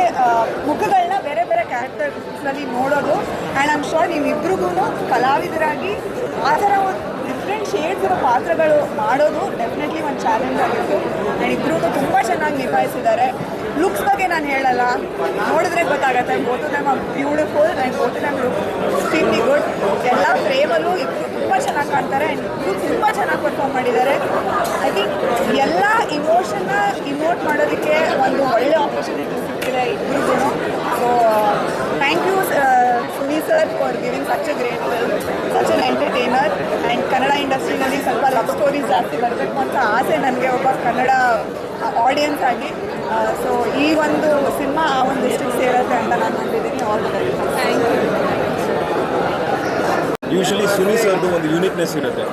ಮುಖಗಳನ್ನ ಬೇರೆ ಬೇರೆ ಕ್ಯಾರೆಕ್ಟರ್ಸ್ನಲ್ಲಿ ನೋಡೋದು. ಆ್ಯಂಡ್ ಐಮ್ ಶೋರ್ ನೀವಿಬ್ರಿಗೂ ಕಲಾವಿದರಾಗಿ ಆ ಥರ ಒಂದು ಡಿಫ್ರೆಂಟ್ ಶೇಡ್ಸ್ ಇರೋ ಪಾತ್ರಗಳು ಮಾಡೋದು ಡೆಫಿನೆಟ್ಲಿ ಒಂದು ಚಾಲೆಂಜ್ ಆಗಿತ್ತು. ಆ್ಯಂಡ್ ಇಬ್ಬರೂ ತುಂಬ ಚೆನ್ನಾಗಿ ನಿಭಾಯಿಸಿದ್ದಾರೆ. ಲುಕ್ಸ್ ಬಗ್ಗೆ ನಾನು ಹೇಳಲ್ಲ, ನೋಡಿದ್ರೆ ಗೊತ್ತಾಗುತ್ತೆ. Both of them are beautiful and both of them look extremely good. ಎಲ್ಲ ಫ್ರೇಮಲ್ಲೂ ಇಬ್ಬರು ತುಂಬ ಚೆನ್ನಾಗಿ ಕಾಣ್ತಾರೆ ಆ್ಯಂಡ್ ಇಬ್ಬರು ತುಂಬ ಚೆನ್ನಾಗಿ ಪರ್ಫಾರ್ಮ್ ಮಾಡಿದ್ದಾರೆ. ಐ ಥಿಂಕ್ ಎಲ್ಲ ಇಮೋಷನ್ನ ಇಮೋಟ್ ಮಾಡೋದಕ್ಕೆ ಒಂದು ಒಳ್ಳೆ ಆಪರ್ಚುನಿಟಿ ಸಿಕ್ಕಿದೆ ಇಬ್ಬರಿಗೂ. So thank you Suni sir for giving such a great film, such an entertainer. And Kannada ಇಂಡಸ್ಟ್ರಿನಲ್ಲಿ ಸ್ವಲ್ಪ ಲವ್ ಸ್ಟೋರೀಸ್ ಜಾಸ್ತಿ ಬರಬೇಕು ಅಂತ ಆಸೆ ನನಗೆ ಒಬ್ಬ ಕನ್ನಡ ಆಡಿಯನ್ಸ್ ಆಗಿ. ಸೊ ಈ ಒಂದು ಸಿನಿಮಾ ಆ ಒಂದು ಇಷ್ಟಕ್ಕೆ ಸೇರುತ್ತೆ ಅಂತ ನಾನು ನಂಬಿದ್ದೀನಿ. All the very thank you. Usually Suni ಸರ್ದು ಒಂದು ಯೂನಿಕ್ನೆಸ್ ಇರುತ್ತೆ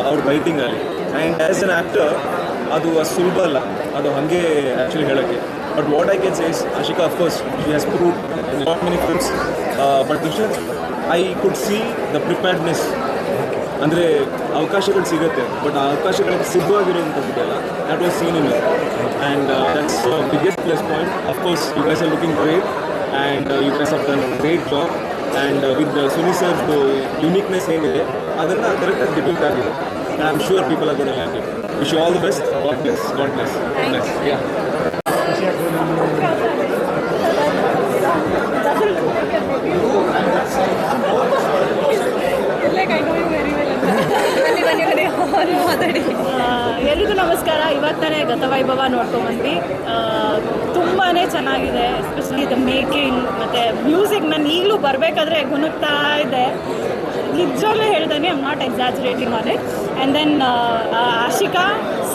ಅವ್ರ ರೈಟಿಂಗಲ್ಲಿ. ಆ್ಯಂಡ್ ಆ್ಯಸ್ ಎನ್ ಆ್ಯಕ್ಟರ್ ಅದು ಸುಲಭ ಅಲ್ಲ, ಅದು ಹಾಗೆ ಆ್ಯಕ್ಚುಲಿ ಹೇಳೋಕ್ಕೆ. But what I can say is Ashika of course she has proved not many films. But Dushyanth I could see the preparedness. ಅಂದರೆ ಅವಕಾಶಗಳು ಸಿಗುತ್ತೆ, ಬಟ್ ಆ ಅವಕಾಶಗಳಿಗೆ ಸಿದ್ಧವಾಗಿರುವಂಥದ್ದಲ್ಲ. That was seen in it and that's biggest plus point. Of course you guys are looking great and you guys have done great job. And with Suni ಸರ್ದು uniqueness ಏನಿದೆ ಅದನ್ನು ಕರೆಕ್ಟಾಗಿ ಡಿಪೆಂಡ್ ಆಗಿದೆ. And I am sure people are gonna like it. Wish you all the best. God bless. God bless. ಯಾ ಎಲ್ರಿಗೂ ನಮಸ್ಕಾರ. ಇವತ್ತನೇ ಗತವೈಭವ ನೋಡ್ಕೊಂಡ್ಬಂದ್ವಿ. ತುಂಬಾ ಚೆನ್ನಾಗಿದೆ. ಎಸ್ಪೆಷಲಿ ದ ಮೇಕಿಂಗ್ ಮತ್ತು ಮ್ಯೂಸಿಕ್ ನಾನು ಈಗಲೂ ಬರಬೇಕಾದ್ರೆ ಗುಣಗ್ತಾ ಇದೆ. ನಿಜವಾಗ್ಲೂ ಹೇಳ್ತಾನೆ, I am not exaggerating on it. And then Ashika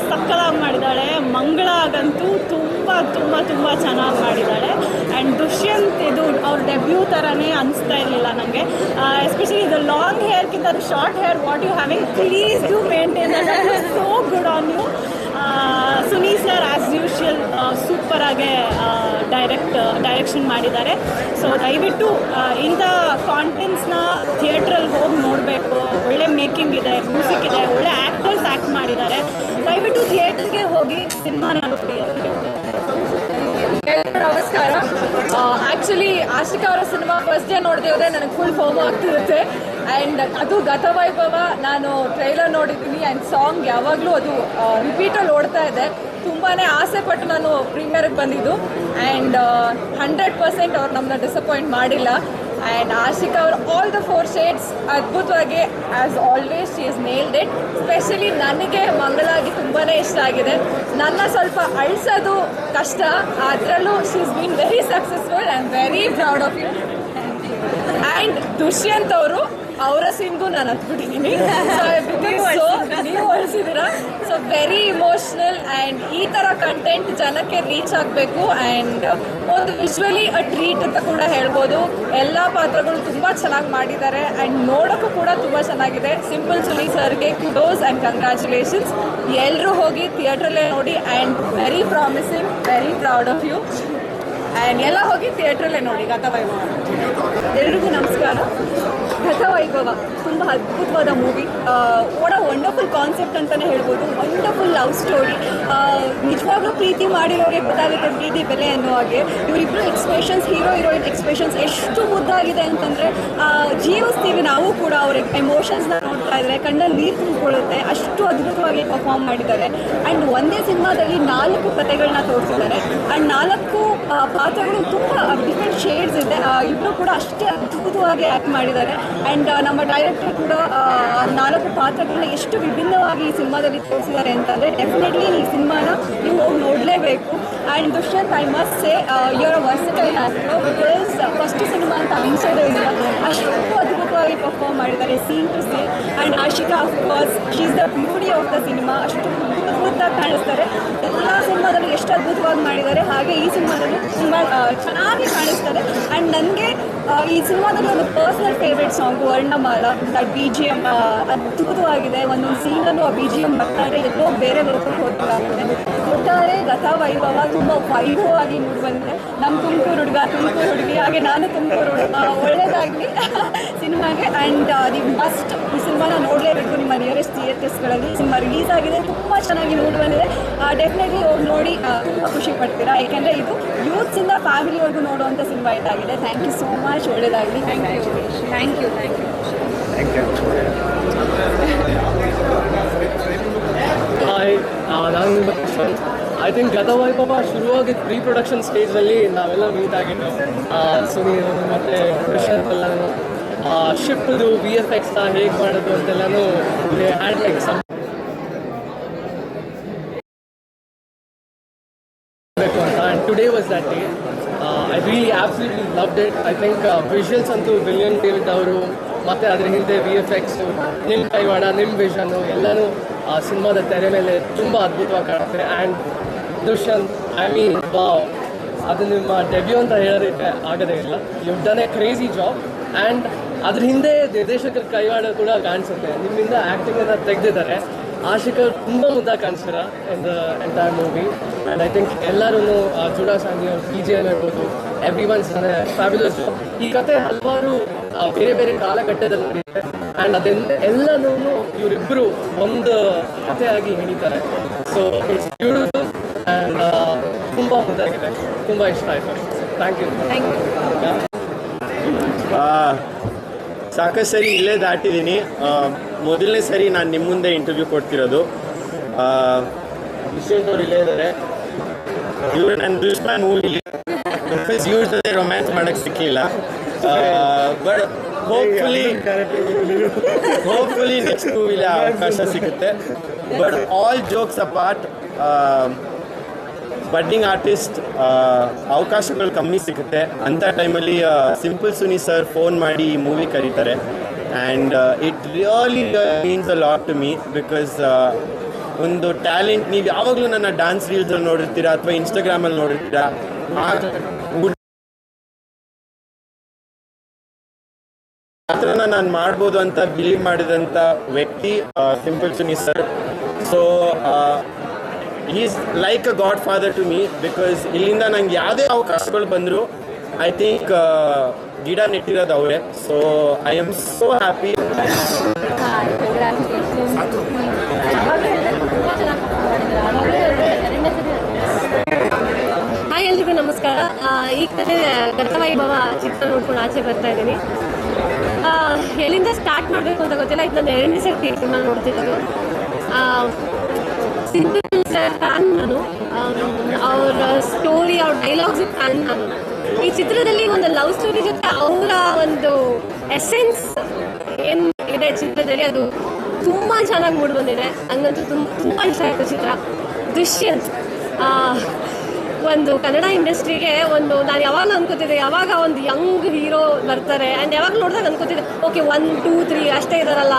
ಸಕ್ಕಲಾಗಿ ಮಾಡಿದ್ದಾಳೆ. ಮಂಗಳಾಗಂತೂ ತುಂಬ ತುಂಬ ತುಂಬ ಚೆನ್ನಾಗಿ ಮಾಡಿದ್ದಾಳೆ. ಆ್ಯಂಡ್ ದುಷ್ಯಂತ್ ಇದು ಅವ್ರ ಡೆಬ್ಯೂ ಥರನೇ ಅನಿಸ್ತಾ ಇರಲಿಲ್ಲ ನನಗೆ. ಎಸ್ಪೆಷಲಿ ಇದು ಲಾಂಗ್ ಹೇರ್ಗಿಂತ ಅದು short hair what you having, please do maintain that. So good on you. Suni sir as usual ಸೂಪರಾಗೆ ಡೈರೆಕ್ಷನ್ ಮಾಡಿದ್ದಾರೆ. ಸೊ ದಯವಿಟ್ಟು ಇಂಥ ಕಾಂಟೆಂಟ್ಸ್ನ ಥಿಯೇಟ್ರಲ್ಲಿ ಹೋಗಿ ನೋಡಬೇಕು. ಒಳ್ಳೆ ಮೇಕಿಂಗ್ ಇದೆ, ಮ್ಯೂಸಿಕ್ ಇದೆ, ಒಳ್ಳೆ ಆ್ಯಕ್ಟರ್ಸ್ ಆ್ಯಕ್ಟ್ ಮಾಡಿದ್ದಾರೆ. ದಯವಿಟ್ಟು ಥಿಯೇಟ್ರಿಗೆ ಹೋಗಿ ಸಿನಿಮಾನ ನೋಡಿ. ನಮಸ್ಕಾರ. ಆ್ಯಕ್ಚುಲಿ ಆಶಿಕಾ ಅವರ ಸಿನಿಮಾ ಫಸ್ಟ್ ಡೇ ನೋಡದೆ ಹೋದರೆ ನನಗೆ ಫುಲ್ ಫೋಮೋ ಆಗ್ತಿರುತ್ತೆ. ಆ್ಯಂಡ್ ಅದು ಗತವೈಭವ ನಾನು ಟ್ರೈಲರ್ ನೋಡಿದ್ದೀನಿ ಆ್ಯಂಡ್ ಸಾಂಗ್ ಯಾವಾಗಲೂ ಅದು ರಿಪೀಟಲ್ಲಿ ಓಡ್ತಾ ಇದೆ. ತುಂಬಾ ಆಸೆ ಪಟ್ಟು ನಾನು ಪ್ರೀಮಿಯರ್ಗೆ ಬಂದಿದ್ದು ಆ್ಯಂಡ್ 100% ಅವ್ರು ನಮ್ಮನ್ನ ಡಿಸಪಾಯಿಂಟ್ ಮಾಡಿಲ್ಲ. ಆ್ಯಂಡ್ ಆಶಿಕಾ ಅವರು ಆಲ್ ದ 4 ಶೇಡ್ಸ್ ಅದ್ಭುತವಾಗಿ as always she is nailed it. Specially ನನಗೆ ಮಂಗಳಾಗಿ ತುಂಬಾ ಇಷ್ಟ ಆಗಿದೆ. ನನ್ನ ಸ್ವಲ್ಪ ಅಳಿಸೋದು ಕಷ್ಟ, ಅದರಲ್ಲೂ she is been very successful. I am very proud of you. And Dushyanth ಅವರು ಅವರ ಸೀನ್ಗೂ ನಾನು ಹತ್ಬಿಟ್ಟಿದ್ದೀನಿ. ಸೊ ನೀವು ಅಳಿಸಿದ್ದೀರಾ. ಸೊ ವೆರಿ ಇಮೋಷ್ನಲ್ ಆ್ಯಂಡ್ ಈ ಥರ ಕಂಟೆಂಟ್ ಜನಕ್ಕೆ ರೀಚ್ ಆಗಬೇಕು. ಆ್ಯಂಡ್ ಒಂದು ವಿಜುವಲಿ ಅ ಟ್ರೀಟ್ ಅಂತ ಕೂಡ ಹೇಳ್ಬೋದು. ಎಲ್ಲ ಪಾತ್ರಗಳು ತುಂಬ ಚೆನ್ನಾಗಿ ಮಾಡಿದ್ದಾರೆ ಆ್ಯಂಡ್ ನೋಡೋಕ್ಕೂ ಕೂಡ ತುಂಬ ಚೆನ್ನಾಗಿದೆ. ಸಿಂಪಲ್ ಸುನಿ ಸರ್ಗೆ ಕುಡೋಸ್ ಆ್ಯಂಡ್ ಕಂಗ್ರ್ಯಾಚುಲೇಷನ್ಸ್. ಎಲ್ಲರೂ ಹೋಗಿ ಥಿಯೇಟ್ರಲ್ಲೇ ನೋಡಿ and very promising, very proud of you. And ಎಲ್ಲ ಹೋಗಿ ಥಿಯೇಟ್ರಲ್ಲೇ ನೋಡಿ ಗತವೈಭವ. ಎಲ್ರಿಗೂ ನಮಸ್ಕಾರ. ಗತವೈಭವ ತುಂಬ ಅದ್ಭುತವಾದ ಮೂವಿ. ಒಡ ವಂಡರ್ಫುಲ್ ಕಾನ್ಸೆಪ್ಟ್ ಅಂತಲೇ ಹೇಳ್ಬೋದು. Wonderful love story. ನಿಜವಾಗ್ಲೂ ಪ್ರೀತಿ ಮಾಡಿರೋರಿಗೆ ಗೊತ್ತಾಗುತ್ತೆ ಪ್ರೀತಿ ಬೆಲೆ ಅನ್ನೋ ಹಾಗೆ. ಇವರಿಬ್ಬರು ಎಕ್ಸ್ಪ್ರೆಷನ್ಸ್, ಹೀರೋ ಹೀರೋಯಿನ್ ಎಕ್ಸ್ಪ್ರೆಷನ್ಸ್ ಎಷ್ಟು ಮುದ್ದಾಗಿದೆ ಅಂತಂದರೆ ಜೀವಿಸ್ತೀವಿ ನಾವು ಕೂಡ. ಅವ್ರ ಎಮೋಷನ್ಸ್ನ ನೋಡ್ತಾ ಇದ್ದಾರೆ ಕಣ್ಣಲ್ಲಿ ನೀರು ತುಂಬಿಕೊಳ್ಳುತ್ತೆ. ಅಷ್ಟು ಅದ್ಭುತವಾಗಿ ಪರ್ಫಾರ್ಮ್ ಮಾಡಿದ್ದಾರೆ. ಆ್ಯಂಡ್ ಒಂದೇ ಸಿನಿಮಾದಲ್ಲಿ 4 ಕಥೆಗಳನ್ನ ತೋರಿಸಿದ್ದಾರೆ. ಆ್ಯಂಡ್ 4 ಪಾತ್ರಗಳು ತುಂಬ ಡಿಫ್ರೆಂಟ್ ಶೇಡ್ಸ್ ಇದೆ. ಇಬ್ಬರು ಕೂಡ ಅಷ್ಟೇ ಅದ್ಭುತವಾಗಿ ಆ್ಯಕ್ಟ್ ಮಾಡಿದ್ದಾರೆ. ಆ್ಯಂಡ್ ನಮ್ಮ ಡೈರೆಕ್ಟರ್ ಕೂಡ 4 ಪಾತ್ರಗಳನ್ನ ಎಷ್ಟು ವಿಭಿನ್ನವಾಗಿ ಈ ಸಿನಿಮಾದಲ್ಲಿ ತೋರಿಸಿದ್ದಾರೆ ಅಂತಂದರೆ ಡೆಫಿನೆಟ್ಲಿ ಈ ಸಿನಿಮಾನ ನೀವು ಹೋಗಿ ನೋಡಲೇಬೇಕು. And Dushyanth I must say your a versatile actor because first cinema ಅಂತ ಅನಿಸೋದೇ ಇಲ್ಲ, ಅಷ್ಟು ಅದ್ಭುತವಾಗಿ ಪರ್ಫಾರ್ಮ್ ಮಾಡಿದ್ದಾರೆ scene to scene. And Ashika of course she is the beauty of the cinema, ಅಷ್ಟು ಅದ್ಭುತವಾಗಿ ಕಾಣಿಸ್ತಾರೆ. ಎಲ್ಲ ಸಿನಿಮಾದಲ್ಲೂ ಎಷ್ಟು ಅದ್ಭುತವಾಗಿ ಮಾಡಿದ್ದಾರೆ, ಹಾಗೆ ಈ ಸಿನಿಮಾದಲ್ಲೂ ತುಂಬ ಚೆನ್ನಾಗಿ ಕಾಣಿಸ್ತಾರೆ. ಆ್ಯಂಡ್ ನನಗೆ ಈ ಸಿನಿಮಾದಲ್ಲಿ ಒಂದು personal favourite song Varnamala, that B G M ಅದ್ಭುತವಾಗಿದೆ. ಒಂದೊಂದು ಸೀನಲ್ಲೂ ಆ ಬಿ ಜಿ ಎಮ್ ಬರ್ತಾರೆ, ಎಲ್ಲೋ ಬೇರೆ ಲೋಕಕ್ಕೆ ಹೋಗ್ಬೇಕಾಗುತ್ತೆ. ಒಟ್ಟಾರೆ ಗತವೈಭವ ತುಂಬ ವೈಭವವಾಗಿ ಮೂಡಿ ಬಂದಿದೆ. ನಮ್ಮ ತುಮಕೂರು ಹುಡುಗ ತುಮಕೂರು ಹುಡುಗಿ, ಹಾಗೆ ನಾನು ತುಮಕೂರು ಒಳ್ಳೆಯದಾಗಲಿ ಸಿನಿಮಾಗೆ. ಆ್ಯಂಡ್ ನೀವು ಮಸ್ಟ್ ಈ ಸಿನಿಮಾನ ನೋಡಲೇಬೇಕು ನಿಮ್ಮ ನಿಯರೆಸ್ಟ್ ಥಿಯೇಟರ್ಸ್ಗಳಲ್ಲಿ. ಸಿನಿಮಾ ರಿಲೀಸ್ ಆಗಿದೆ, ತುಂಬ ಚೆನ್ನಾಗಿ ಮೂಡಿ ಬಂದಿದೆ. ಡೆಫಿನೆಟ್ಲಿ ಹೋಗಿ ನೋಡಿ ತುಂಬ ಖುಷಿ ಪಡ್ತೀರಾ, ಏಕೆಂದರೆ ಇದು ಯೂತ್ಸಿಂದ ಫ್ಯಾಮಿಲಿವರೆಗೂ ನೋಡುವಂಥ ಸಿನಿಮಾ ಇದಾಗಿದೆ. ಥ್ಯಾಂಕ್ ಯು ಸೋ ಮಚ್, ಒಳ್ಳೆಯದಾಗಲಿ. Thank you. ಹಾಯ್, ನಾನು ಐ ಥಿಂಕ್ ಗತವೈಭವ ಶುರುವಾಗಿ ಪ್ರೀ ಪ್ರೊಡಕ್ಷನ್ ಸ್ಟೇಜ್ನಲ್ಲಿ ನಾವೆಲ್ಲ ಮೀಟ್ ಆಗಿದ್ದು, ಸುನೀಲ್ ಮತ್ತು ಪ್ರಶಾಂತ್ ಎಲ್ಲನೂ ಶಿಫ್ಟದು VFX ಹೇಗೆ ಮಾಡೋದು ಅಂತೆಲ್ಲನೂ ಹ್ಯಾಂಡ್ ಲೈಕ್ ಅಂತ. And today was that day. I really absolutely loved it. I think visuals ಅಂತೂ ವಿಲಿಯನ್ ಡೇವಿಡ್ ಅವರು, ಮತ್ತು ಅದ್ರ ಹಿಂದೆ VFX, ನಿಮ್ಮ ಕೈವಾಡ, ನಿಮ್ಮ ವಿಷನ್ನು ಎಲ್ಲನೂ ಆ ಸಿನಿಮಾದ ತೆರೆ ಮೇಲೆ ತುಂಬ ಅದ್ಭುತವಾಗಿ ಕಾಣುತ್ತೆ. And Dushyanth, I mean wow, ಅದು ನಿಮ್ಮ ಡೆಬ್ಯೂ ಅಂತ ಹೇಳೋದಕ್ಕೆ ಆಗೋದೇ ಇಲ್ಲ. You done a crazy job. And ಅದ್ರ ಹಿಂದೆ ನಿರ್ದೇಶಕರ ಕೈವಾಡ ಕೂಡ ಕಾಣಿಸುತ್ತೆ. ನಿಮ್ಮಿಂದ ಆ್ಯಕ್ಟಿಂಗನ್ನು ತೆಗೆದಿದ್ದಾರೆ. ಆಶಿಕಾ ತುಂಬ ಮುದ್ದಾಗಿ ಕಾಣಿಸ್ತೀರ in the entire movie. And I think ಎಲ್ಲರೂ ಜುಡಾ ಸಾಂಗಿ ಅವ್ರು PGM ಇರ್ಬೋದು, ಎವ್ರಿ ಒನ್ಸ್ ಫ್ಯಾಬ್ಯುಲಸ್ ಜಾಬ್. ಈ ಕತೆ ಹಲವಾರು ಬೇರೆ ಬೇರೆ ಕಾಲಘಟ್ಟದಲ್ಲಿ ನಡೆಯುತ್ತೆ. ಆ್ಯಂಡ್ ಅದೆಲ್ಲನೂ ಇವರಿಬ್ಬರು ಒಂದು ಕಥೆಯಾಗಿ ಹೇಳಿದ್ದಾರೆ. ಸೊ ಇಟ್ಸ್ ಬ್ಯೂಟಿಫುಲ್ ಆ್ಯಂಡ್ ತುಂಬ ಮುದ್ದಾಗಿದೆ, ತುಂಬ ಇಷ್ಟ ಆಯಿತು. Thank you. ಸಾಕಷ್ಟು ಸರಿ ಇಲ್ಲೇ ದಾಟಿದ್ದೀನಿ. ಮೊದಲನೇ ಸರಿ ನಾನು ನಿಮ್ಮ ಮುಂದೆ ಇಂಟರ್ವ್ಯೂ ಕೊಡ್ತಿರೋದು. ದುಷ್ಯಂತ್ ಅವ್ರು ಇಲ್ಲೇ ಇದ್ದಾರೆ. ಇವರು ನನ್ನ ದುಷ್ಮನ್ ಮೂವಿಲಿ ಯೂಸ್ವಲಿ ರೊಮ್ಯಾನ್ಸ್ ಮಾಡೋಕ್ಕೆ ಸಿಕ್ಕಿಲ್ಲ. ಬಟ್ ಹೋಪ್ಫುಲಿ ನೆಕ್ಸ್ಟ್ ಮೂವಿಲಿ ಅವಕಾಶ ಸಿಗುತ್ತೆ. But all jokes apart, budding artist ಅವಕಾಶಗಳು ಕಮ್ಮಿ ಸಿಗುತ್ತೆ. ಅಂಥ ಟೈಮಲ್ಲಿ ಸಿಂಪಲ್ ಸುನಿ ಸರ್ ಫೋನ್ ಮಾಡಿ ಈ ಮೂವಿ ಕರೀತಾರೆ. And it really means a lot to me, because ಒಂದು ಟ್ಯಾಲೆಂಟ್ ನೀವು ಯಾವಾಗಲೂ ನನ್ನ ಡ್ಯಾನ್ಸ್ ರೀಲ್ಸಲ್ಲಿ ನೋಡಿರ್ತೀರಾ ಅಥವಾ ಇನ್ಸ್ಟಾಗ್ರಾಮಲ್ಲಿ ನೋಡಿರ್ತೀರಾ. ಆ ಥರನ ನಾನು ಮಾಡ್ಬೋದು ಅಂತ ಬಿಲೀವ್ ಮಾಡಿದಂಥ ವ್ಯಕ್ತಿ simple Suni sir. So is like a godfather to me, because ಇಲ್ಲಿಂದ ನಂಗೆ ಯಾವುದೇ ಅವಕಾಶಗಳು ಬಂದರೂ ಐ ಥಿಂಕ್ ಗಿಡ ನೆಟ್ಟಿರೋದು ಅವರೇ. So I am so happy. Hi, ಎಲ್ರಿಗೂ ನಮಸ್ಕಾರ. ಈ ಕಡೆ ಗತವೈಭವ ಚಿತ್ರ ನೋಡ್ಕೊಂಡು ಆಚೆ ಬರ್ತಾ ಇದ್ದೀನಿ. ಎಲ್ಲಿಂದ ಸ್ಟಾರ್ಟ್ ಮಾಡಬೇಕು ಅಂತ ಗೊತ್ತಿಲ್ಲ. ಇದು ನಾನು 2ನೇ ಸರ್ತಿ ಸಿನಿಮಾ ನೋಡ್ತಿರೋದು. ಸಿಂಪಲ್ ಫ್ಯಾನ್ ನಾನು, ಅವರ ಸ್ಟೋರಿ, ಅವ್ರ ಡೈಲಾಗ್ಸ್ ಫ್ಯಾನ್ ನಾನು. ಈ ಚಿತ್ರದಲ್ಲಿ ಒಂದು ಲವ್ ಸ್ಟೋರಿ ಜೊತೆ ಅವರ ಒಂದು ಎಸೆನ್ಸ್ ಏನು ಇದೆ ಚಿತ್ರದಲ್ಲಿ, ಅದು ತುಂಬ ಚೆನ್ನಾಗಿ ಮೂಡಿ ಬಂದಿದೆ. ಹಂಗಂತೂ ತುಂಬ ಇಷ್ಟ ಆಯಿತು ಚಿತ್ರ. ದುಷ್ಯಂತ್ ಒಂದು ಕನ್ನಡ ಇಂಡಸ್ಟ್ರಿಗೆ ಒಂದು, ನಾನು ಯಾವಾಗಲೂ ಅನ್ಕೋತಿದ್ದೆ ಯಾವಾಗ ಒಂದು ಯಂಗ್ ಹೀರೋ ಬರ್ತಾರೆ. ಆ್ಯಂಡ್ ಯಾವಾಗ ನೋಡಿದಾಗ ಅನ್ಕೋತಿದ್ದೆ ಓಕೆ 1, 2, 3 ಅಷ್ಟೇ ಇದ್ದಾರಲ್ಲ.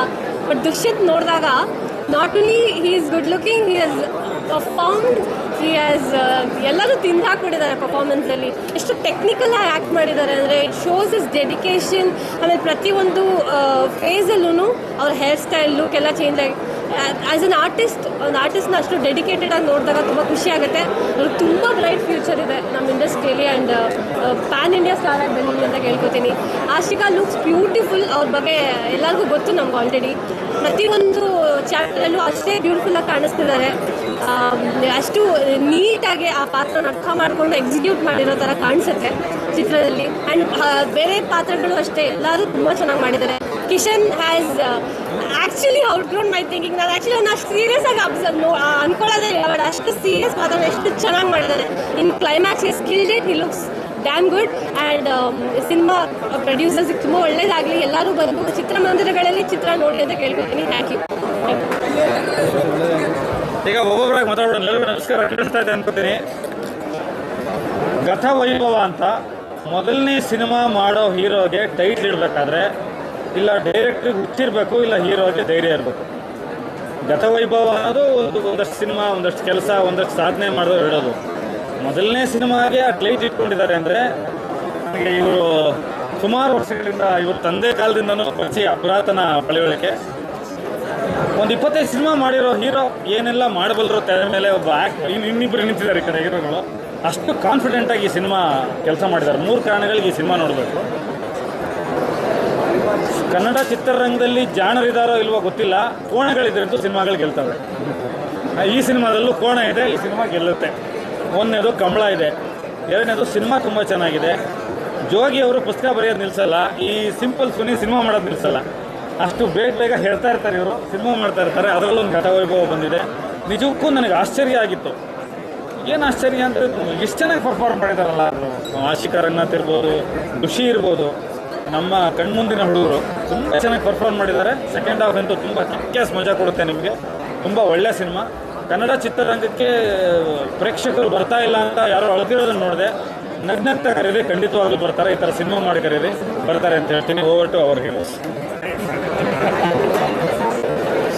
ಬಟ್ ದುಷ್ಯಂತ್ ನೋಡಿದಾಗ not only he is good looking, he has performed, he has ಎಲ್ಲರೂ ತಿಂದು ಹಾಕ್ಬಿಟ್ಟಿದ್ದಾರೆ ಪರ್ಫಾರ್ಮೆನ್ಸಲ್ಲಿ. ಎಷ್ಟು ಟೆಕ್ನಿಕಲ್ ಆಗಿ ಆ್ಯಕ್ಟ್ ಮಾಡಿದ್ದಾರೆ ಅಂದರೆ ಇಟ್ ಶೋಸ್ ಇಸ್ ಡೆಡಿಕೇಶನ್. ಆಮೇಲೆ ಪ್ರತಿಯೊಂದು ಫೇಸಲ್ಲೂ ಅವ್ರ ಹೇರ್ ಸ್ಟೈಲ್ ಲುಕ್ ಎಲ್ಲ ಚೇಂಜ್ ಆಗಿ, ಆ್ಯಸ್ ಅನ್ ಆರ್ಟಿಸ್ಟ್, ಒಂದು ಆರ್ಟಿಸ್ಟ್ನ ಅಷ್ಟು ಡೆಡಿಕೇಟೆಡ್ ಆಗಿ ನೋಡಿದಾಗ ತುಂಬ ಖುಷಿ ಆಗುತ್ತೆ. ಅವ್ರಿಗೆ ತುಂಬ ಬ್ರೈಟ್ ಫ್ಯೂಚರ್ ಇದೆ ನಮ್ಮ ಇಂಡಸ್ಟ್ರಿಯಲ್ಲಿ. ಆ್ಯಂಡ್ ಪ್ಯಾನ್ ಇಂಡಿಯಾ ಸ್ಟಾರ್ ಆಗಿ ಬನ್ನಿ ಅಂತ ಕೇಳ್ಕೊತೀನಿ. Ashika looks beautiful. ಅವ್ರ ಬಗ್ಗೆ ಎಲ್ಲರಿಗೂ ಗೊತ್ತು ನಮ್ಗೆ ಆಲ್ರೆಡಿ. ಪ್ರತಿಯೊಂದು ಚಾಪ್ಟರಲ್ಲೂ ಅಷ್ಟೇ ಬ್ಯೂಟಿಫುಲ್ಲಾಗಿ ಕಾಣಿಸ್ತಿದ್ದಾರೆ. ಅಷ್ಟು ನೀಟಾಗಿ ಆ ಪಾತ್ರನ ಅರ್ಥ ಮಾಡಿಕೊಂಡು ಎಕ್ಸಿಕ್ಯೂಟ್ ಮಾಡಿರೋ ಥರ ಕಾಣಿಸುತ್ತೆ ಚಿತ್ರದಲ್ಲಿ. ಆ್ಯಂಡ್ ಬೇರೆ ಪಾತ್ರಗಳು ಅಷ್ಟೇ ಎಲ್ಲರೂ ತುಂಬ ಚೆನ್ನಾಗಿ ಮಾಡಿದ್ದಾರೆ. Kishan has actually outgrown my thinking. ನಾನು ಆ್ಯಕ್ಚುಲಿ ನಾನು ಅಷ್ಟು ಸೀರಿಯಸ್ ಆಗಿ ಅನ್ಕೊಳ್ಳೋದೇ ಇಲ್ಲ, ಬಟ್ ಅಷ್ಟು ಸೀರಿಯಸ್ ಮಾತ್ರ ಎಷ್ಟು ಚೆನ್ನಾಗಿ ಮಾಡಿದ್ದಾರೆ. In climax skilled it, he looks damn good. And cinema ಪ್ರೊಡ್ಯೂಸರ್ಸ್ಗೆ ತುಂಬ ಒಳ್ಳೇದಾಗಲಿ. ಎಲ್ಲರೂ ಬಂದು ಚಿತ್ರಮಂದಿರಗಳಲ್ಲಿ ಚಿತ್ರ ನೋಡಿ ಅಂತ ಕೇಳ್ಕೊತೀನಿ. Thank you. ಈಗ ಒಬ್ಬೊಬ್ಬರಾಗಿ ಮಾತಾಡೋಣ. ಎಲ್ಲರಿಗೂ ನಮಸ್ಕಾರ, ಕೇಳಿಸ್ತಾ ಇದೆ ಅನ್ಕೋತೀನಿ. ಗತವೈಭವ ಅಂತ ಮೊದಲನೇ ಸಿನಿಮಾ ಮಾಡೋ ಹೀರೋಗೆ ಟೈಟ್ಲ್ ಇಡಬೇಕಾದ್ರೆ ಇಲ್ಲ ಡೈರೆಕ್ಟ್ರಿಗೆ ಹುಚ್ಚಿರಬೇಕು, ಇಲ್ಲ ಹೀರೋಗೆ ಧೈರ್ಯ ಇರಬೇಕು. ಗತವೈಭವ ಅನ್ನೋದು ಒಂದಷ್ಟು ಸಿನಿಮಾ, ಒಂದಷ್ಟು ಕೆಲಸ, ಒಂದಷ್ಟು ಸಾಧನೆ ಮಾಡೋದು ಹೇಳೋದು. ಮೊದಲನೇ ಸಿನಿಮಾಗೆ ಆ ಟೈಟ್ಲ್ ಇಟ್ಕೊಂಡಿದ್ದಾರೆ ಅಂದರೆ ನನಗೆ ಇವರು ಸುಮಾರು ವರ್ಷಗಳಿಂದ ಇವರು ತಂದೆ ಕಾಲದಿಂದನೂ ಪರಿಚಯ, ಪುರಾತನ ಪಳೆಯುಳಿಕೆ. ಒಂದು 25 ಸಿನಿಮಾ ಮಾಡಿರೋ ಹೀರೋ ಏನೆಲ್ಲ ಮಾಡಬಲ್ಲರು ತೆರೆ ಮೇಲೆ ಒಬ್ಬ ಇನ್ನಿಬ್ಬರು ನಿಂತಿದ್ದಾರೆ ಈ ಕಡೆ ಹೀರೋಗಳು. ಅಷ್ಟು ಕಾನ್ಫಿಡೆಂಟಾಗಿ ಈ ಸಿನಿಮಾ ಕೆಲಸ ಮಾಡಿದ್ದಾರೆ. 3 ಕಾರಣಗಳಿಗೆ ಈ ಸಿನಿಮಾ ನೋಡಬೇಕು. ಕನ್ನಡ ಚಿತ್ರರಂಗದಲ್ಲಿ ಜಾಣರಿದಾರೋ ಇಲ್ವೋ ಗೊತ್ತಿಲ್ಲ, ಕೋಣಗಳಿದ್ರಂತೂ ಸಿನಿಮಾಗಳು ಗೆಲ್ತವೆ. ಈ ಸಿನಿಮಾದಲ್ಲೂ ಕೋಣ ಇದೆ, ಈ ಸಿನಿಮಾ ಗೆಲ್ಲುತ್ತೆ. ಒಂದನೇದು ಕಂಬಳ ಇದೆ, ಎರಡನೇದು ಸಿನಿಮಾ ತುಂಬ ಚೆನ್ನಾಗಿದೆ. ಜೋಗಿ ಅವರು ಪುಸ್ತಕ ಬರೆಯೋದು ನಿಲ್ಲಿಸಲ್ಲ, ಈ ಸಿಂಪಲ್ ಸುನಿ ಸಿನಿಮಾ ಮಾಡೋದು ನಿಲ್ಲಿಸಲ್ಲ. ಅಷ್ಟು ಬೇಗ ಹೇಳ್ತಾ ಇರ್ತಾರೆ ಇವರು, ಸಿನಿಮಾ ಮಾಡ್ತಾ ಇರ್ತಾರೆ. ಅದರಲ್ಲೊಂದು ಗತವೈಭವ ಬಂದಿದೆ. ನಿಜಕ್ಕೂ ನನಗೆ ಆಶ್ಚರ್ಯ ಆಗಿತ್ತು. ಏನು ಆಶ್ಚರ್ಯ ಅಂದರೆ ಎಷ್ಟು ಚೆನ್ನಾಗಿ ಪರ್ಫಾರ್ಮ್ ಮಾಡಿದಾರಲ್ಲ. ಆಶಿಕಾ ರಂಗನಾಥ್ ಇರ್ಬೋದು, ಖುಷಿ ಇರ್ಬೋದು, ನಮ್ಮ ಕಣ್ಮುಂದಿನ ಹುಡುಗರು ತುಂಬ ಚೆನ್ನಾಗಿ ಪರ್ಫಾರ್ಮ್ ಮಾಡಿದ್ದಾರೆ. ಸೆಕೆಂಡ್ ಹಾಫ್ ಅಂತೂ ತುಂಬ ಕಿಕ್ಕಾಸ್ ಮಜಾ ಕೊಡುತ್ತೆ ನಿಮಗೆ. ತುಂಬ ಒಳ್ಳೆಯ ಸಿನಿಮಾ. ಕನ್ನಡ ಚಿತ್ರರಂಗಕ್ಕೆ ಪ್ರೇಕ್ಷಕರು ಬರ್ತಾ ಇಲ್ಲ ಅಂತ ಯಾರೋ ಅಳ್ತಿರೋದನ್ನು ನೋಡಿದೆ. ನಗ್ನಗ್ತಾ ಕರೀರಿ, ಖಂಡಿತವಾಗ್ಲೂ ಬರ್ತಾರೆ. ಈ ಥರ ಸಿನಿಮಾ ಮಾಡಿ ಕರೀರಿ, ಬರ್ತಾರೆ ಅಂತ ಹೇಳ್ತೀನಿ. Over to our heroes.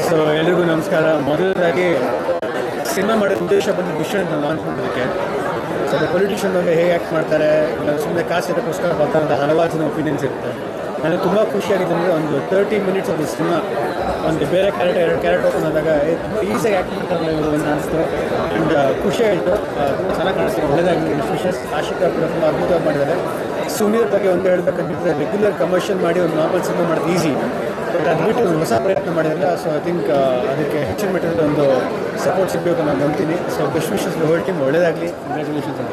So ಎಲ್ರಿಗೂ ನಮಸ್ಕಾರ. ಮೊದಲದಾಗಿ ಸಿನಿಮಾ ಮಾಡೋ ಉದ್ದೇಶ ಬಂದು ದುಷ್ಯಂತ್ ಲಾಂಚ್ ಮಾಡೋದಕ್ಕೆ. ಸೊ ಪೊಲಿಟಿಷಿಯನ್ ಬಗ್ಗೆ ಹೇಗೆ ಆ್ಯಕ್ಟ್ ಮಾಡ್ತಾರೆ, ಸುಮ್ಮನೆ ಕಾಸು ಇದಕ್ಕೋಸ್ಕರ ಬರ್ತಾರೆ ಅಂತ ಹಲವಾರು ಜನ ಒಪಿನಿಯನ್ಸ್ ಇರುತ್ತೆ. ನನಗೆ ತುಂಬ ಖುಷಿಯಾಗಿದೆ ಅಂದರೆ ಒಂದು 30 ಮಿನಿಟ್ಸ್ ಒಂದು ಸಿನಿಮಾ ಒಂದು ಬೇರೆ ಕ್ಯಾರೆಕ್ಟರ್ ಓಪನ್ ಆದಾಗ ಈಸಿಯಾಗಿ ಆ್ಯಕ್ಟ್ ಮಾಡ್ತಾರೆ ಇವರು ಅಂತ ಅನಿಸ್ತು. ಆ್ಯಂಡ್ ಖುಷಿಯಾಯಿತು, ತುಂಬ ಚೆನ್ನಾಗಿ ಕಾಣಿಸ್ತಾರೆ. ಒಳ್ಳೆಯದಾಗಿ ವಿಶೇಷ ಆಶಿಕಾ ಕೂಡ ತುಂಬ ಅದ್ಭುತವಾಗಿ ಮಾಡಿದ್ದಾರೆ. ಸುನೀರ್ ಬಗ್ಗೆ ಒಂದು ಹೇಳಬೇಕಂತಿದ್ರೆ ರೆಗ್ಯುಲರ್ ಕಮರ್ಷಿಯಲ್ ಮಾಡಿ ಒಂದು ನಾರ್ಮಲ್ ಸಿನಿಮಾ ಮಾಡೋದು ಈಸಿ, ಬಟ್ ಅದು ಬಿಟ್ಟು ಒಂದು ಹೊಸ ಪ್ರಯತ್ನ ಮಾಡಿದ್ರೆ. ಸೊ ಐ ಥಿಂಕ್ ಅದಕ್ಕೆ ಹೆಚ್ಚಿನ ಮಟ್ಟದ ಒಂದು ಸಪೋರ್ಟ್ ಸಿಗಬೇಕು ನಾನು ನಂಬ್ತೀನಿ. So best wishes whole team, ಒಳ್ಳೆಯದಾಗಲಿ, ಕಂಗ್ರ್ಯಾಚುಲೇಷನ್ಸ್ ಅಂತ.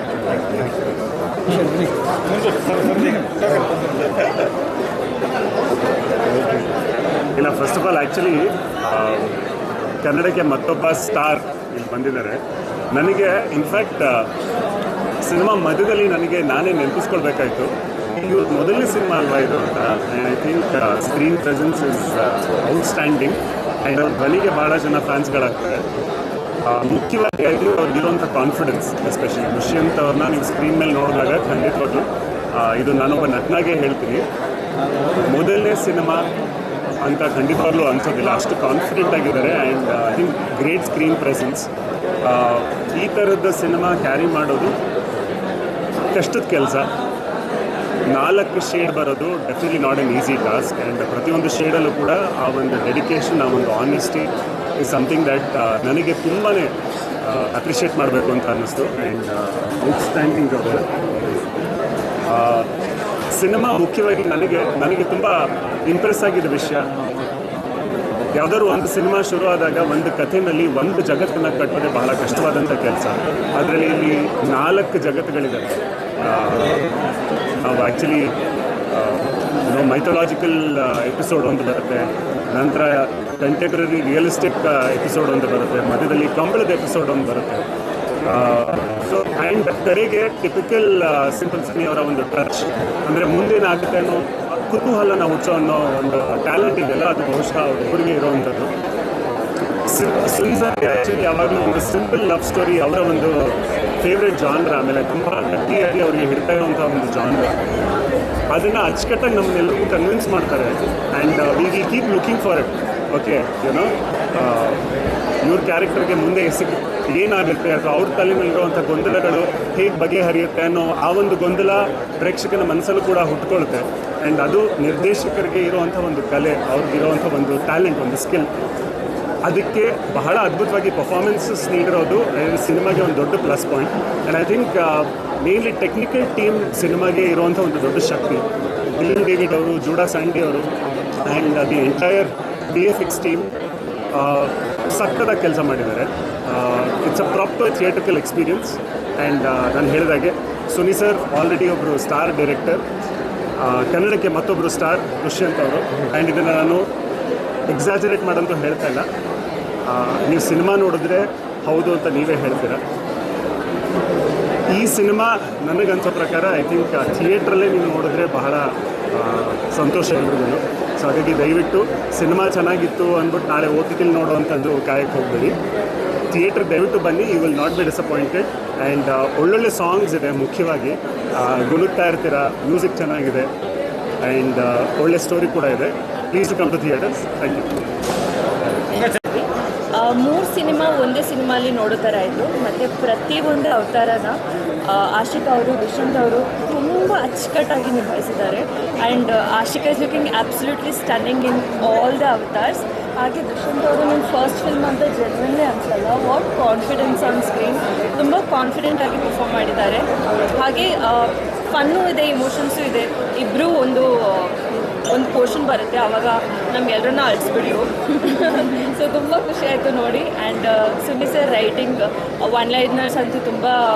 ಇಲ್ಲ, ಫಸ್ಟ್ ಆಫ್ ಆಲ್ ಆ್ಯಕ್ಚುಲಿ ಕನ್ನಡಕ್ಕೆ ಮತ್ತೊಬ್ಬ ಸ್ಟಾರ್ ಇಲ್ಲಿ ಬಂದಿದ್ದಾರೆ. ನನಗೆ ಇನ್ಫ್ಯಾಕ್ಟ್ ಸಿನಿಮಾ ಮಧ್ಯದಲ್ಲಿ ನಾನೇ ನೆನಪಿಸ್ಕೊಳ್ಬೇಕಾಯ್ತು, ಇವ್ರ ಮೊದಲನೇ ಸಿನಿಮಾ ಅಲ್ವಾ ಇದು ಅಂತ. I think screen presence is outstanding and ಅವ್ರ ಧ್ವನಿಗೆ ಭಾಳ ಜನ ಫ್ಯಾನ್ಸ್ಗಳಾಗ್ತಾರೆ. ಮುಖ್ಯವಾಗಿ ಅವ್ರಿಗಿರುವಂಥ ಕಾನ್ಫಿಡೆನ್ಸ್, ಎಸ್ಪೆಷಲಿ ದುಷ್ಯಂತ್ ಅವ್ರನ್ನ ನೀವು ಸ್ಕ್ರೀನ್ ಮೇಲೆ ನೋಡಿದಾಗ ಖಂಡಿತವಾಗ್ಲೂ ಇದು ನಾನೊಬ್ಬ ನಟನಾಗೇ ಹೇಳ್ತೀನಿ, ಮೊದಲನೇ ಸಿನಿಮಾ ಅಂತ ಖಂಡಿತವಾಗ್ಲೂ ಅನ್ಸೋದಿಲ್ಲ. ಅಷ್ಟು ಕಾನ್ಫಿಡೆಂಟ್ ಆಗಿದ್ದಾರೆ. And I think great screen presence. ಈ ಥರದ ಸಿನಿಮಾ ಕ್ಯಾರಿ ಮಾಡೋದು ಕಷ್ಟದ ಕೆಲಸ. 4 ಶೇಡ್ ಬರೋದು definitely not an easy task. And ಪ್ರತಿಯೊಂದು ಶೇಡಲ್ಲೂ ಕೂಡ ಆ ಒಂದು ಡೆಡಿಕೇಶನ್, ಆ ಒಂದು ಆನೆಸ್ಟಿ ಇಸ್ ಸಮಥಿಂಗ್ ದಟ್ ನನಗೆ ತುಂಬಾ ಅಪ್ರಿಷಿಯೇಟ್ ಮಾಡಬೇಕು ಅಂತ ಅನ್ನಿಸ್ತು. ಆ್ಯಂಡ್ ಔಟ್ಸ್ಟ್ಯಾಂಡಿಂಗ್ ಅವರು ಸಿನಿಮಾ ಮುಖ್ಯವಾಗಿ ನನಗೆ ತುಂಬ ಇಂಪ್ರೆಸ್ ಆಗಿದ್ದ ವಿಷಯ, ಯಾವುದಾದ್ರು ಒಂದು ಸಿನಿಮಾ ಶುರು ಆದಾಗ ಒಂದು ಕಥೆಯಲ್ಲಿ ಒಂದು ಜಗತ್ತನ್ನು ಕಟ್ಟೋದೇ ಬಹಳ ಕಷ್ಟವಾದಂಥ ಕೆಲಸ. ಅದರಲ್ಲಿ ಇಲ್ಲಿ 4 ಜಗತ್ತುಗಳಿದೆ. ನಾವು ಆ್ಯಕ್ಚುಲಿ ಮೈಥಾಲಜಿಕಲ್ ಎಪಿಸೋಡ್ ಒಂದು ಬರುತ್ತೆ, ನಂತರ ಕಂಟೆಂಪ್ರರಿ ರಿಯಲಿಸ್ಟಿಕ್ ಎಪಿಸೋಡ್ ಒಂದು ಬರುತ್ತೆ, ಮಧ್ಯದಲ್ಲಿ ಕಂಬಳದ ಎಪಿಸೋಡ್ ಒಂದು ಬರುತ್ತೆ. ಸೊ ಆ್ಯಂಡ್ ಕಡೆಗೆ ಟಿಪಿಕಲ್ ಸಿಂಪಲ್ ಸುನಿ ಅವರ ಒಂದು ಟಚ್, ಅಂದರೆ ಮುಂದೇನಾಗುತ್ತೆ ಅನ್ನೋ ಕುತೂಹಲನ ಹುಚ್ಚೋ ಅನ್ನೋ ಒಂದು ಟ್ಯಾಲೆಂಟ್ ಇದೆಯಲ್ಲ, ಅದು ಬಹುಶಃ ಅವರಿಗೆ ಇರೋವಂಥದ್ದು. ಸುನಿ ಸರ್ ಆ್ಯಕ್ಚುಲಿ ಯಾವಾಗಲೂ ಒಂದು ಸಿಂಪಲ್ ಲವ್ ಸ್ಟೋರಿ ಅವರ ಒಂದು ಫೇವ್ರೆಟ್ ಜಾನ್ರ, ಆಮೇಲೆ ತುಂಬ ಗಟ್ಟಿಯಾಗಿ ಅವರಿಗೆ ಹಿಡ್ತಾ ಇರುವಂಥ ಒಂದು ಜಾನ್ರ, ಅದನ್ನು ಅಚ್ಚುಕಟ್ಟಾಗಿ ನಮ್ಮನ್ನೆಲ್ಲರಿಗೂ ಕನ್ವಿನ್ಸ್ ಮಾಡ್ತಾರೆ. And we will keep looking for it. Okay, YONO ಇವ್ರ ಕ್ಯಾರೆಕ್ಟರ್ಗೆ ಮುಂದೆ ಏನಾಗುತ್ತೆ ಅಥವಾ ಅವ್ರ ತಲೆಯಲ್ಲಿರುವಂಥ ಗೊಂದಲಗಳು ಹೇಗೆ ಬಗೆಹರಿಯುತ್ತೆ ಅನ್ನೋ ಆ ಒಂದು ಗೊಂದಲ ಪ್ರೇಕ್ಷಕನ ಮನಸ್ಸಲ್ಲೂ ಕೂಡ ಹುಟ್ಕೊಳುತ್ತೆ. ಆ್ಯಂಡ್ ಅದು ನಿರ್ದೇಶಕರಿಗೆ ಇರುವಂಥ ಒಂದು ಕಲೆ, ಅವ್ರಿಗಿರುವಂಥ ಒಂದು ಟ್ಯಾಲೆಂಟ್, ಒಂದು ಸ್ಕಿಲ್. ಅದಕ್ಕೆ ಬಹಳ ಅದ್ಭುತವಾಗಿ ಪರ್ಫಾರ್ಮೆನ್ಸಸ್ ನೀಡಿರೋದು ಸಿನಿಮಾಗೆ ಒಂದು ದೊಡ್ಡ plus point. And I think mainly technical team ಸಿನಿಮಾಗೆ ಇರುವಂಥ ಒಂದು ದೊಡ್ಡ ಶಕ್ತಿ. ವಿಲಿಯಂ ಡೇವಿಡ್ ಅವರು, ಜೂಡಾ ಸ್ಯಾಂಡಿ ಅವರು and the entire VFX team ಸಖತ್ತಾಗಿ ಕೆಲಸ ಮಾಡಿದ್ದಾರೆ. It's a proper theatrical experience. And ನಾನು ಹೇಳಿದಾಗೆ ಸುನಿ ಸರ್ ಆಲ್ರೆಡಿ ಒಬ್ಬರು ಸ್ಟಾರ್ ಡೈರೆಕ್ಟರ್, ಕನ್ನಡಕ್ಕೆ ಮತ್ತೊಬ್ಬರು ಸ್ಟಾರ್ ದುಷ್ಯಂತ್ ಅವರು. ಆ್ಯಂಡ್ ಇದನ್ನು ನಾನು ಎಕ್ಸಾಜರೇಟ್ ಮಾಡೋಂತೂ ಹೇಳ್ತಾ ಇಲ್ಲ, ನೀವು ಸಿನಿಮಾ ನೋಡಿದ್ರೆ ಹೌದು ಅಂತ ನೀವೇ ಹೇಳ್ತೀರ. ಈ ಸಿನಿಮಾ ನನಗನ್ಸೋ ಪ್ರಕಾರ ಐ ಥಿಂಕ್ ಥಿಯೇಟ್ರಲ್ಲೇ ನೀವು ನೋಡಿದ್ರೆ ಬಹಳ ಸಂತೋಷ ಇರ್ಬೋದು. ಸೊ ಹಾಗಾಗಿ ದಯವಿಟ್ಟು ಸಿನಿಮಾ ಚೆನ್ನಾಗಿತ್ತು ಅಂದ್ಬಿಟ್ಟು ನಾಳೆ OTT ನೋಡುವಂಥದ್ದು ಕಾಯಕ್ಕೆ ಹೋಗಬೇಡಿ. ಥಿಯೇಟರ್ ದಯವಿಟ್ಟು ಬನ್ನಿ, you will not be disappointed. And ಒಳ್ಳೊಳ್ಳೆ ಸಾಂಗ್ಸ್ ಇದೆ, ಮುಖ್ಯವಾಗಿ ಗುನುಗ್ತಾ ಇರ್ತೀರಾ, ಮ್ಯೂಸಿಕ್ ಚೆನ್ನಾಗಿದೆ ಆ್ಯಂಡ್ ಒಳ್ಳೆ ಸ್ಟೋರಿ ಕೂಡ ಇದೆ. Please to come to theatres. Thank you. 3 cinema ಒಂದೇ ಸಿನಿಮಾಲಿ ನೋಡೋ ಥರ ಇತ್ತು. ಮತ್ತು ಪ್ರತಿಯೊಂದು ಅವತಾರನ ಆಶಿಕ್ ಅವರು, ದುಷ್ಯಂತ್ ಅವರು ತುಂಬ ಅಚ್ಚುಕಟ್ಟಾಗಿ ನಿಭಾಯಿಸಿದ್ದಾರೆ. And Ashika is looking absolutely stunning in all the avatars. ಹಾಗೆ ದುಷ್ಯಂತ್ ಅವರು ನನ್ನ ಫಸ್ಟ್ ಫಿಲ್ಮ್ ಅಂತ ಜೆನ್ವನ್ಲಿ ಅನ್ಸಲ್ಲ, ವಾಟ್ ಕಾನ್ಫಿಡೆನ್ಸ್ ಆನ್ ಸ್ಕ್ರೀನ್, ತುಂಬ ಕಾನ್ಫಿಡೆಂಟಾಗಿ ಪರ್ಫಾರ್ಮ್ ಮಾಡಿದ್ದಾರೆ. ಹಾಗೆ ಫನ್ನು ಇದೆ, ಇಮೋಷನ್ಸು ಇದೆ. ಇಬ್ಬರೂ ಒಂದು ಪೋರ್ಷನ್ ಬರುತ್ತೆ, ಆವಾಗ ನಮ್ಗೆಲ್ಲರನ್ನ ಅಳಿಸ್ಬಿಟ್ಟು ಸೊ ತುಂಬ ಖುಷಿ ಆಯಿತು ನೋಡಿ. And Suni sir writing one liners ಅಂತೂ ತುಂಬ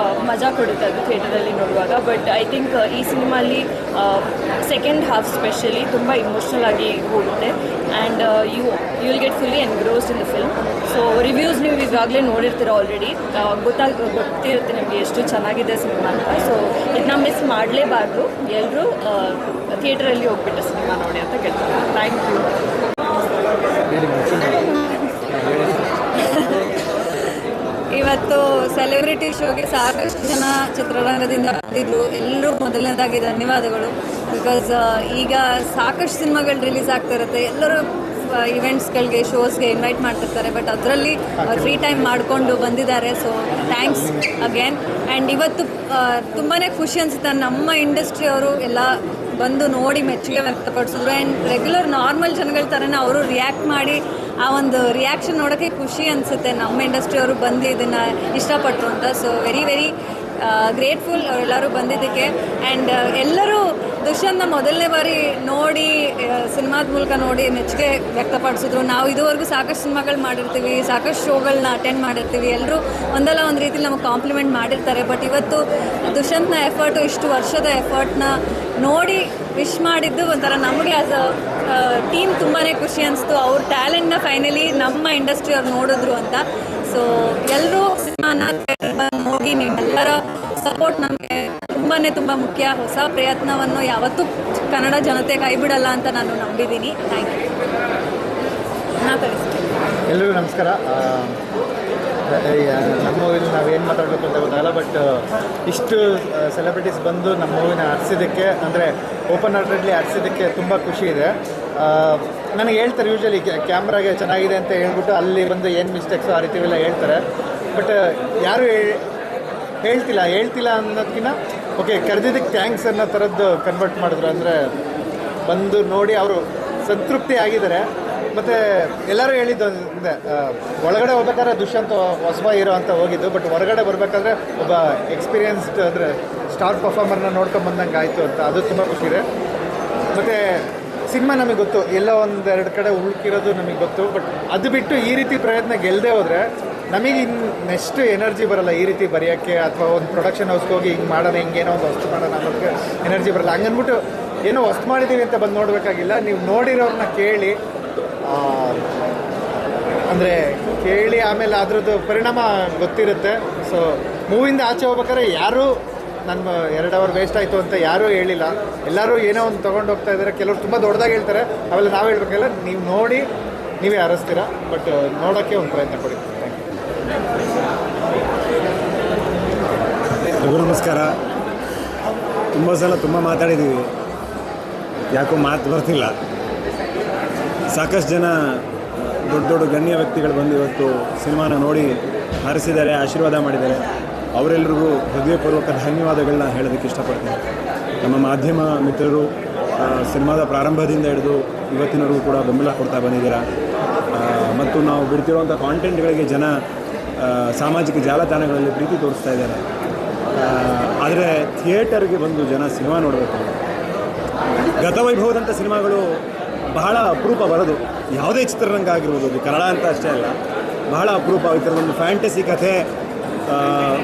ಮಜಾ ಕೊಡುತ್ತೆ ಅದು ಥಿಯೇಟರಲ್ಲಿ ನೋಡುವಾಗ. ಬಟ್ ಐ ಥಿಂಕ್ ಈ ಸಿನಿಮಾಲಿ ಸೆಕೆಂಡ್ ಹಾಫ್ ಸ್ಪೆಷಲಿ ತುಂಬ ಇಮೋಷ್ನಲ್ ಆಗಿ ಹೋಗುತ್ತೆ. And you will get fully engrossed in the film. So reviews ನೀವು ಈಗಾಗಲೇ ನೋಡಿರ್ತೀರ ಆಲ್ರೆಡಿ, ಗೊತ್ತಿರುತ್ತೆ ನಿಮಗೆ ಎಷ್ಟು ಚೆನ್ನಾಗಿದೆ ಸಿನಿಮಾ ಅಂತ. ಸೊ ಇದನ್ನ ಮಿಸ್ ಮಾಡಲೇಬಾರ್ದು, ಎಲ್ಲರೂ ಥಿಯೇಟರಲ್ಲಿ ಹೋಗ್ಬಿಟ್ಟು ಸಿನಿಮಾ ನೋಡಿ ಅಂತ ಕೇಳ್ತಾರೆ. Thank you. ಇವತ್ತು ಸೆಲೆಬ್ರಿಟಿ ಶೋಗೆ ಸಾಕಷ್ಟು ಜನ ಚಿತ್ರರಂಗದಿಂದ ಬಂದಿದ್ರು. ಎಲ್ಲರೂ ಮೊದಲನೇದಾಗಿ ಧನ್ಯವಾದಗಳು. ಬಿಕಾಸ್ ಈಗ ಸಾಕಷ್ಟು ಸಿನಿಮಾಗಳು ರಿಲೀಸ್ ಆಗ್ತಾ ಇರುತ್ತೆ, ಎಲ್ಲರೂ ಇವೆಂಟ್ಸ್ಗಳಿಗೆ, ಶೋಸ್ಗೆ ಇನ್ವೈಟ್ ಮಾಡ್ತಿರ್ತಾರೆ. ಬಟ್ ಅದರಲ್ಲಿ ಫ್ರೀ ಟೈಮ್ ಮಾಡಿಕೊಂಡು ಬಂದಿದ್ದಾರೆ. So thanks again. ಆ್ಯಂಡ್ ಇವತ್ತು ತುಂಬಾ ಖುಷಿ ಅನಿಸುತ್ತೆ, ನಮ್ಮ ಇಂಡಸ್ಟ್ರಿ ಅವರು ಎಲ್ಲ ಬಂದು ನೋಡಿ ಮೆಚ್ಚುಗೆ ವ್ಯಕ್ತಪಡಿಸಿದ್ರು. ಆ್ಯಂಡ್ ರೆಗ್ಯುಲರ್ ನಾರ್ಮಲ್ ಜನಗಳ ಥರನೇ ಅವರು ರಿಯಾಕ್ಟ್ ಮಾಡಿ ಆ ಒಂದು ರಿಯಾಕ್ಷನ್ ನೋಡೋಕ್ಕೆ ಖುಷಿ ಅನಿಸುತ್ತೆ, ನಮ್ಮ ಇಂಡಸ್ಟ್ರಿಯವರು ಬಂದು ಇದನ್ನು ಇಷ್ಟಪಟ್ಟರು ಅಂತ. ಸೊ ವೆರಿ ವೆರಿ ಗ್ರೇಟ್ಫುಲ್ ಅವರೆಲ್ಲರೂ ಬಂದಿದ್ದಕ್ಕೆ. ಆ್ಯಂಡ್ ಎಲ್ಲರೂ ದುಷ್ಯಂತ್ನ ಮೊದಲನೇ ಬಾರಿ ನೋಡಿ, ಸಿನಿಮಾದ ಮೂಲಕ ನೋಡಿ ಮೆಚ್ಚುಗೆ ವ್ಯಕ್ತಪಡಿಸಿದ್ರು. ನಾವು ಇದುವರೆಗೂ ಸಾಕಷ್ಟು ಸಿನಿಮಾಗಳು ಮಾಡಿರ್ತೀವಿ, ಸಾಕಷ್ಟು ಶೋಗಳನ್ನ ಅಟೆಂಡ್ ಮಾಡಿರ್ತೀವಿ, ಎಲ್ಲರೂ ಒಂದಲ್ಲ ಒಂದು ರೀತಿಲಿ ನಮಗೆ ಕಾಂಪ್ಲಿಮೆಂಟ್ ಮಾಡಿರ್ತಾರೆ. ಬಟ್ ಇವತ್ತು ದುಷ್ಯಂತ್ನ ಎಫರ್ಟು, ಇಷ್ಟು ವರ್ಷದ ಎಫರ್ಟ್ನ ನೋಡಿ ವಿಶ್ ಮಾಡಿದ್ದು ಒಂಥರ ನಮಗೆ ಆಸ್ ಅ ಟೀಮ್ ತುಂಬಾ ಖುಷಿ ಅನಿಸ್ತು. ಅವ್ರ ಟ್ಯಾಲೆಂಟ್ನ ಫೈನಲಿ ನಮ್ಮ ಇಂಡಸ್ಟ್ರಿಯವ್ರು ನೋಡಿದ್ರು ಅಂತ. ಸೊ ಎಲ್ಲರೂ ಸಿನಿಮಾನ ಹೋಗಿ ನಿಮ್ಮೆಲ್ಲರ ಸಪೋರ್ಟ್ ನಮಗೆ ತುಂಬ ಮುಖ್ಯ. ಹೊಸ ಪ್ರಯತ್ನವನ್ನು ಯಾವತ್ತೂ ಕನ್ನಡ ಜನತೆ ಕೈ ಬಿಡಲ್ಲ ಅಂತ ನಾನು ನಂಬಿದ್ದೀನಿ. Thank you. ಎಲ್ಲರಿಗೂ ನಮಸ್ಕಾರ. ನಮ್ಮ ಮೂವಿಲಿ ನಾವೇನು ಮಾತಾಡಬೇಕು ಅಂತ ಗೊತ್ತಾಗಲ್ಲ, ಬಟ್ ಇಷ್ಟು ಸೆಲೆಬ್ರಿಟೀಸ್ ಬಂದು ನಮ್ಮ ಮೂವಿನ ಆರಿಸಿದ್ದಕ್ಕೆ, ಅಂದರೆ ಓಪನ್ ಹಾರ್ಟೆಡ್ಲಿ ಆರಿಸಿದ್ದಕ್ಕೆ ತುಂಬ ಖುಷಿ ಇದೆ. ನನಗೆ ಹೇಳ್ತಾರೆ ಯೂಶ್ವಲಿ ಕ್ಯಾಮ್ರಾಗೆ ಚೆನ್ನಾಗಿದೆ ಅಂತ ಹೇಳ್ಬಿಟ್ಟು ಅಲ್ಲಿ ಬಂದು ಏನು ಮಿಸ್ಟೇಕ್ಸು ಆ ರೀತಿವೆಲ್ಲ ಹೇಳ್ತಾರೆ. ಬಟ್ ಯಾರು ಹೇಳ್ತಿಲ್ಲ ಅನ್ನೋದಕ್ಕಿಂತ ಓಕೆ ಕರೆದಿದ್ದಕ್ಕೆ ಥ್ಯಾಂಕ್ಸ್ ಅನ್ನೋ ಥರದ್ದು ಕನ್ವರ್ಟ್ ಮಾಡಿದ್ರು. ಅಂದರೆ ಬಂದು ನೋಡಿ ಅವರು ಸಂತೃಪ್ತಿ ಆಗಿದ್ದಾರೆ. ಮತ್ತು ಎಲ್ಲರೂ ಹೇಳಿದ್ದು ಅಂದರೆ ಒಳಗಡೆ ಹೋಗ್ಬೇಕಾದ್ರೆ ದುಷ್ಯಂತ್ ಹೊಸಬ ಹೀರೋ ಅಂತ ಹೋಗಿದ್ದು, ಬಟ್ ಹೊರಗಡೆ ಬರಬೇಕಾದ್ರೆ ಒಬ್ಬ ಎಕ್ಸ್ಪೀರಿಯನ್ಸ್ಡ್ ಅಂದರೆ ಸ್ಟಾರ್ ಪರ್ಫಾರ್ಮರ್ನ ನೋಡ್ಕೊಂಬಂದಂಗೆ ಆಯಿತು ಅಂತ, ಅದು ತುಂಬ ಖುಷಿ ಇದೆ. ಮತ್ತು ಸಿನಿಮಾ ನಮಗೆ ಗೊತ್ತು, ಎಲ್ಲೋ ಒಂದೆರಡು ಕಡೆ ಉಳ್ಕಿರೋದು ನಮಗೆ ಗೊತ್ತು. ಬಟ್ ಅದು ಬಿಟ್ಟು ಈ ರೀತಿ ಪ್ರಯತ್ನ ಗೆಲ್ಲದೆ ಹೋದರೆ ನಮಗೆ ಇನ್ನು ನೆಕ್ಸ್ಟ್ ಎನರ್ಜಿ ಬರೋಲ್ಲ ಈ ರೀತಿ ಬರೆಯೋಕ್ಕೆ, ಅಥವಾ ಒಂದು ಪ್ರೊಡಕ್ಷನ್ ಹೌಸ್ಗೆ ಹೋಗಿ ಹಿಂಗೆ ಮಾಡೋಣ, ಹಿಂಗೇನೋ ಒಂದು ಹೊಸ್ತು ಮಾಡೋಣ ಅನ್ನೋದಕ್ಕೆ ಎನರ್ಜಿ ಬರೋಲ್ಲ. ಹಂಗನ್ಬಿಟ್ಟು ಏನೋ ಹೊಸ್ತು ಮಾಡಿದ್ದೀವಿ ಅಂತ ಬಂದು ನೋಡಬೇಕಾಗಿಲ್ಲ, ನೀವು ನೋಡಿರೋರನ್ನ ಕೇಳಿ, ಅಂದರೆ ಕೇಳಿ ಆಮೇಲೆ ಅದ್ರದ್ದು ಪರಿಣಾಮ ಗೊತ್ತಿರುತ್ತೆ. ಸೊ ಮೂವಿಂದ ಆಚೆ ಹೋಗ್ಬೇಕಾದ್ರೆ ಯಾರೂ ನನ್ನ 2 ಅವರ್ ವೇಸ್ಟ್ ಆಯಿತು ಅಂತ ಯಾರೂ ಹೇಳಿಲ್ಲ. ಎಲ್ಲರೂ ಏನೋ ಒಂದು ತೊಗೊಂಡು ಹೋಗ್ತಾ ಇದ್ದಾರೆ. ಕೆಲವರು ತುಂಬ ದೊಡ್ಡದಾಗಿ ಹೇಳ್ತಾರೆ, ಅವೆಲ್ಲ ನಾವು ಹೇಳ್ಬೇಕಲ್ಲ, ನೀವು ನೋಡಿ ನೀವೇ ಅರಸ್ತೀರ. ಬಟ್ ನೋಡೋಕ್ಕೆ ಒಂದು ಪ್ರಯತ್ನ ಪಡಿ. ನಮಸ್ಕಾರ. ತುಂಬ ಸಲ ತುಂಬ ಮಾತಾಡಿದ್ದೀವಿ, ಯಾಕೋ ಮಾತು ಬರ್ತಿಲ್ಲ. ಸಾಕಷ್ಟು ಜನ ದೊಡ್ಡ ಗಣ್ಯ ವ್ಯಕ್ತಿಗಳು ಬಂದು ಇವತ್ತು ಸಿನಿಮಾನ ನೋಡಿ ಹರಿಸಿದ್ದಾರೆ, ಆಶೀರ್ವಾದ ಮಾಡಿದ್ದಾರೆ. ಅವರೆಲ್ಲರಿಗೂ ಹೃದಯಪೂರ್ವಕ ಧನ್ಯವಾದಗಳನ್ನ ಹೇಳೋದಕ್ಕೆ ಇಷ್ಟಪಡ್ತೀನಿ. ನಮ್ಮ ಮಾಧ್ಯಮ ಮಿತ್ರರು ಸಿನಿಮಾದ ಪ್ರಾರಂಭದಿಂದ ಹಿಡಿದು ಇವತ್ತಿನವರೆಗೂ ಕೂಡ ಬೆಂಬಲ ಕೊಡ್ತಾ ಬಂದಿದ್ದೀರಾ. ಮತ್ತು ನಾವು ಬಿಡ್ತಿರುವಂಥ ಕಾಂಟೆಂಟ್ಗಳಿಗೆ ಜನ ಸಾಮಾಜಿಕ ಜಾಲತಾಣಗಳಲ್ಲಿ ಪ್ರೀತಿ ತೋರಿಸ್ತಾ ಇದ್ದಾರೆ. ಆದರೆ ಥಿಯೇಟರ್ಗೆ ಬಂದು ಜನ ಸಿನಿಮಾ ನೋಡಬೇಕು. ಗತವೈಭವದಂಥ ಸಿನಿಮಾಗಳು ಬಹಳ ಅಪರೂಪ ಬರೋದು. ಯಾವುದೇ ಚಿತ್ರರಂಗ ಆಗಿರ್ಬೋದು, ಅದು ಕನ್ನಡ ಅಂತ ಅಷ್ಟೇ ಅಲ್ಲ, ಬಹಳ ಅಪರೂಪ. ಈ ಥರದೊಂದು ಫ್ಯಾಂಟಸಿ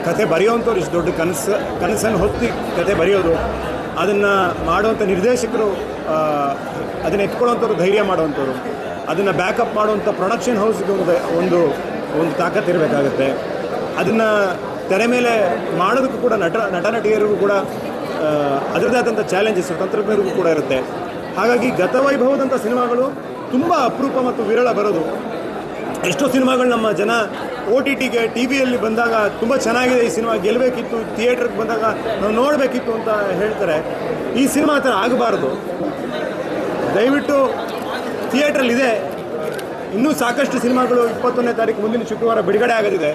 ಕಥೆ ಬರೆಯೋವಂಥವ್ರು, ಇಷ್ಟು ದೊಡ್ಡ ಕನಸನ್ನು ಹೊತ್ತಿ ಕಥೆ ಬರೆಯೋದು, ಅದನ್ನು ಮಾಡುವಂಥ ನಿರ್ದೇಶಕರು, ಅದನ್ನು ಎತ್ಕೊಳ್ಳೋವಂಥವ್ರು, ಧೈರ್ಯ ಮಾಡುವಂಥವ್ರು, ಅದನ್ನು ಬ್ಯಾಕಪ್ ಮಾಡುವಂಥ ಪ್ರೊಡಕ್ಷನ್ ಹೌಸ್ಗೆ ಒಂದು ತಾಕತ್ತು ಇರಬೇಕಾಗತ್ತೆ. ಅದನ್ನು ತೆರೆ ಮೇಲೆ ಮಾಡೋದಕ್ಕೂ ಕೂಡ ನಟ ನಟಿಯರಿಗೂ ಕೂಡ ಅದರದ್ದೇ ಆದಂಥ ಚಾಲೆಂಜಸ್ಸು ತಂತ್ರಜ್ಞರಿಗೂ ಕೂಡ ಇರುತ್ತೆ. ಹಾಗಾಗಿ ಗತವೈಭವದಂಥ ಸಿನಿಮಾಗಳು ತುಂಬ ಅಪರೂಪ ಮತ್ತು ವಿರಳ ಬರೋದು. ಎಷ್ಟೋ ಸಿನಿಮಾಗಳು ನಮ್ಮ ಜನ OTTಗೆ ಟಿ ವಿಯಲ್ಲಿ ಬಂದಾಗ ತುಂಬ ಚೆನ್ನಾಗಿದೆ ಈ ಸಿನಿಮಾ, ಗೆಲ್ಲಬೇಕಿತ್ತು, ಥಿಯೇಟ್ರಿಗೆ ಬಂದಾಗ ನಾವು ನೋಡಬೇಕಿತ್ತು ಅಂತ ಹೇಳ್ತಾರೆ. ಈ ಸಿನಿಮಾ ಆ ಥರ ಆಗಬಾರ್ದು. ದಯವಿಟ್ಟು ಥಿಯೇಟ್ರಲ್ಲಿದೆ, ಇನ್ನೂ ಸಾಕಷ್ಟು ಸಿನಿಮಾಗಳು 21ನೇ ತಾರೀಕು ಮುಂದಿನ ಶುಕ್ರವಾರ ಬಿಡುಗಡೆ ಆಗೋದಿದೆ.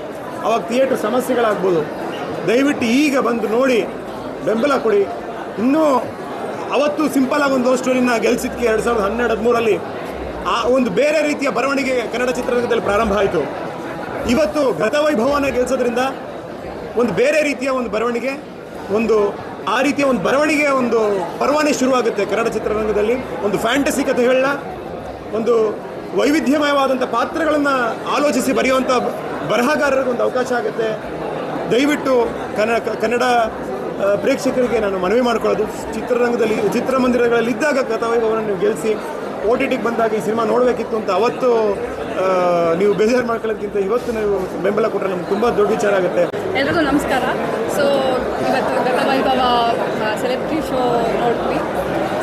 ಅವಾಗ ಥಿಯೇಟ್ರ್ ಸಮಸ್ಯೆಗಳಾಗ್ಬೋದು. ದಯವಿಟ್ಟು ಈಗ ಬಂದು ನೋಡಿ, ಬೆಂಬಲ ಕೊಡಿ. ಇನ್ನೂ ಅವತ್ತು ಸಿಂಪಲ್ ಆಗಿ ಒಂದು ಲವ್ ಸ್ಟೋರಿನ ಗೆಲ್ಸಿದ್ದಕ್ಕೆ 2012-13 ಆ ಒಂದು ಬೇರೆ ರೀತಿಯ ಬರವಣಿಗೆ ಕನ್ನಡ ಚಿತ್ರರಂಗದಲ್ಲಿ ಪ್ರಾರಂಭ ಆಯಿತು. ಇವತ್ತು ಗತವೈಭವನ ಗೆಲ್ಸೋದ್ರಿಂದ ಒಂದು ಬೇರೆ ರೀತಿಯ ಒಂದು ಬರವಣಿಗೆ, ಆ ರೀತಿಯ ಒಂದು ಬರವಣಿಗೆ ಒಂದು ಪರ್ವಾನೆ ಶುರುವಾಗುತ್ತೆ ಕನ್ನಡ ಚಿತ್ರರಂಗದಲ್ಲಿ. ಒಂದು ಫ್ಯಾಂಟಸಿ ಕಥೆಗಳನ್ನ, ಒಂದು ವೈವಿಧ್ಯಮಯವಾದಂಥ ಪಾತ್ರಗಳನ್ನು ಆಲೋಚಿಸಿ ಬರೆಯುವಂಥ ಬರಹಗಾರರಿಗೆ ಒಂದು ಅವಕಾಶ ಆಗುತ್ತೆ. ದಯವಿಟ್ಟು ಕನ್ನಡ ಪ್ರೇಕ್ಷಕರಿಗೆ ನಾನು ಮನವಿ ಮಾಡ್ಕೊಳ್ಳೋದು, ಚಿತ್ರಮಂದಿರಗಳಲ್ಲಿ ಇದ್ದಾಗ ಗತವೈಭವನ ನೀವು ಗೆಲ್ಲಿಸಿ, OTTಗೆ ಬಂದಾಗ ಈ ಸಿನಿಮಾ ನೋಡಬೇಕಿತ್ತು ಅಂತ ಅವತ್ತು ನೀವು ಬೇಜಾರು ಮಾಡ್ಕೊಳ್ಳೋದಕ್ಕಿಂತ ಇವತ್ತು ನೀವು ಬೆಂಬಲ ಕೊಟ್ಟರೆ ನಮ್ಗೆ ತುಂಬ ದೊಡ್ಡ ವಿಚಾರ ಆಗುತ್ತೆ. ಎಲ್ರಿಗೂ ನಮಸ್ಕಾರ. ಸೊ ಇವತ್ತು ಗತವೈಭವ ಸೆಲೆಬ್ರಿಟಿ ಶೋ ನೋಡ್ತೀವಿ.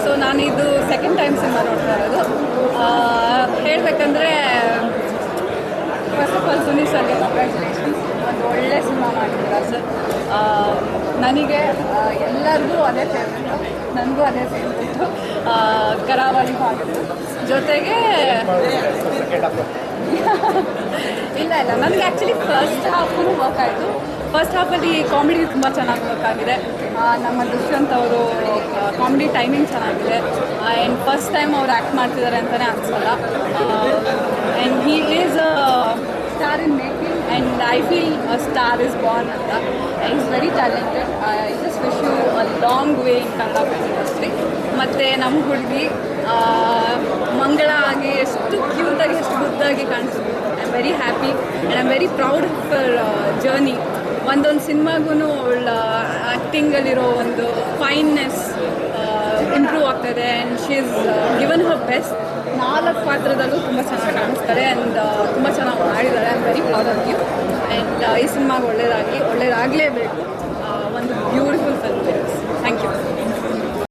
ಸೊ ನಾನಿದು ಸೆಕೆಂಡ್ ಟೈಮ್ ಸಿನಿಮಾ ನೋಡ್ತಾ ಇರೋದು. ಹೇಳಬೇಕಂದ್ರೆ ಫಸ್ಟ್ ಆಫ್ ಆಲ್ ಸುನೀಲ್ ಸರ್ಗೆ ಕಂಗ್ರ್ಯಾಚುಲೇಷನ್ಸ್, ಒಂದು ಒಳ್ಳೆ ಸಿನಿಮಾ ಮಾಡಿದ್ದೀರಾ ಸರ್. ನನಗೆ ಎಲ್ಲರಿಗೂ ಅದೇ ಫೇವ್ರೆಟು, ನನಗೂ ಅದೇ ಫೇವ್ರೆಟು, ಕರಾವಳಿ ಭಾಗದ್ದು. ಜೊತೆಗೆ ಇಲ್ಲ ನನಗೆ ಆ್ಯಕ್ಚುಲಿ ಫಸ್ಟ್ ಹಾಫು ವರ್ಕ್ ಆಯಿತು. ಫಸ್ಟ್ ಹಾಫಲ್ಲಿ ಕಾಮಿಡಿ ತುಂಬ ಚೆನ್ನಾಗಿ ವರ್ಕ್ ಆಗಿದೆ. ನಮ್ಮ ದುಷ್ಯಂತ್ ಅವರು ಕಾಮಿಡಿ ಟೈಮಿಂಗ್ ಚೆನ್ನಾಗಿದೆ. ಆ್ಯಂಡ್ ಫಸ್ಟ್ ಟೈಮ್ ಅವ್ರು ಆ್ಯಕ್ಟ್ ಮಾಡ್ತಿದ್ದಾರೆ ಅಂತಲೇ ಅನಿಸಲ್ಲ. And he is a star in making and I feel a star is born ಅಂತ. Is very talented. I just wish you a long way in Kannada film industry. ಮತ್ತು ನಮ್ಮ ಹುಡುಗಿ ಮಂಗಳ ಆಗಿ ಎಷ್ಟು ಕ್ಯೂಟಾಗಿ, ಎಷ್ಟು ಮುದ್ದಾಗಿ ಕಾಣಿಸ್ತೀವಿ. I am very happy and I am very proud for journey. ಒಂದೊಂದು ಸಿನಿಮಾಗೂ ಅವಳ ಆ್ಯಕ್ಟಿಂಗಲ್ಲಿರೋ ಒಂದು ಫೈನ್ನೆಸ್ ಇಂಪ್ರೂವ್ ಆಗ್ತಾಯಿದೆ. And she is given her best. 4 ಪಾತ್ರದಲ್ಲೂ ತುಂಬ ಚೆನ್ನಾಗಿ ಕಾಣಿಸ್ತಾರೆ ಆ್ಯಂಡ್ ತುಂಬ ಚೆನ್ನಾಗಿ ಮಾಡಿದ್ದಾರೆ. I am very proud of you. And ಈ ಸಿನಿಮಾಗೆ ಒಳ್ಳೆಯದಾಗಲೇಬೇಕು.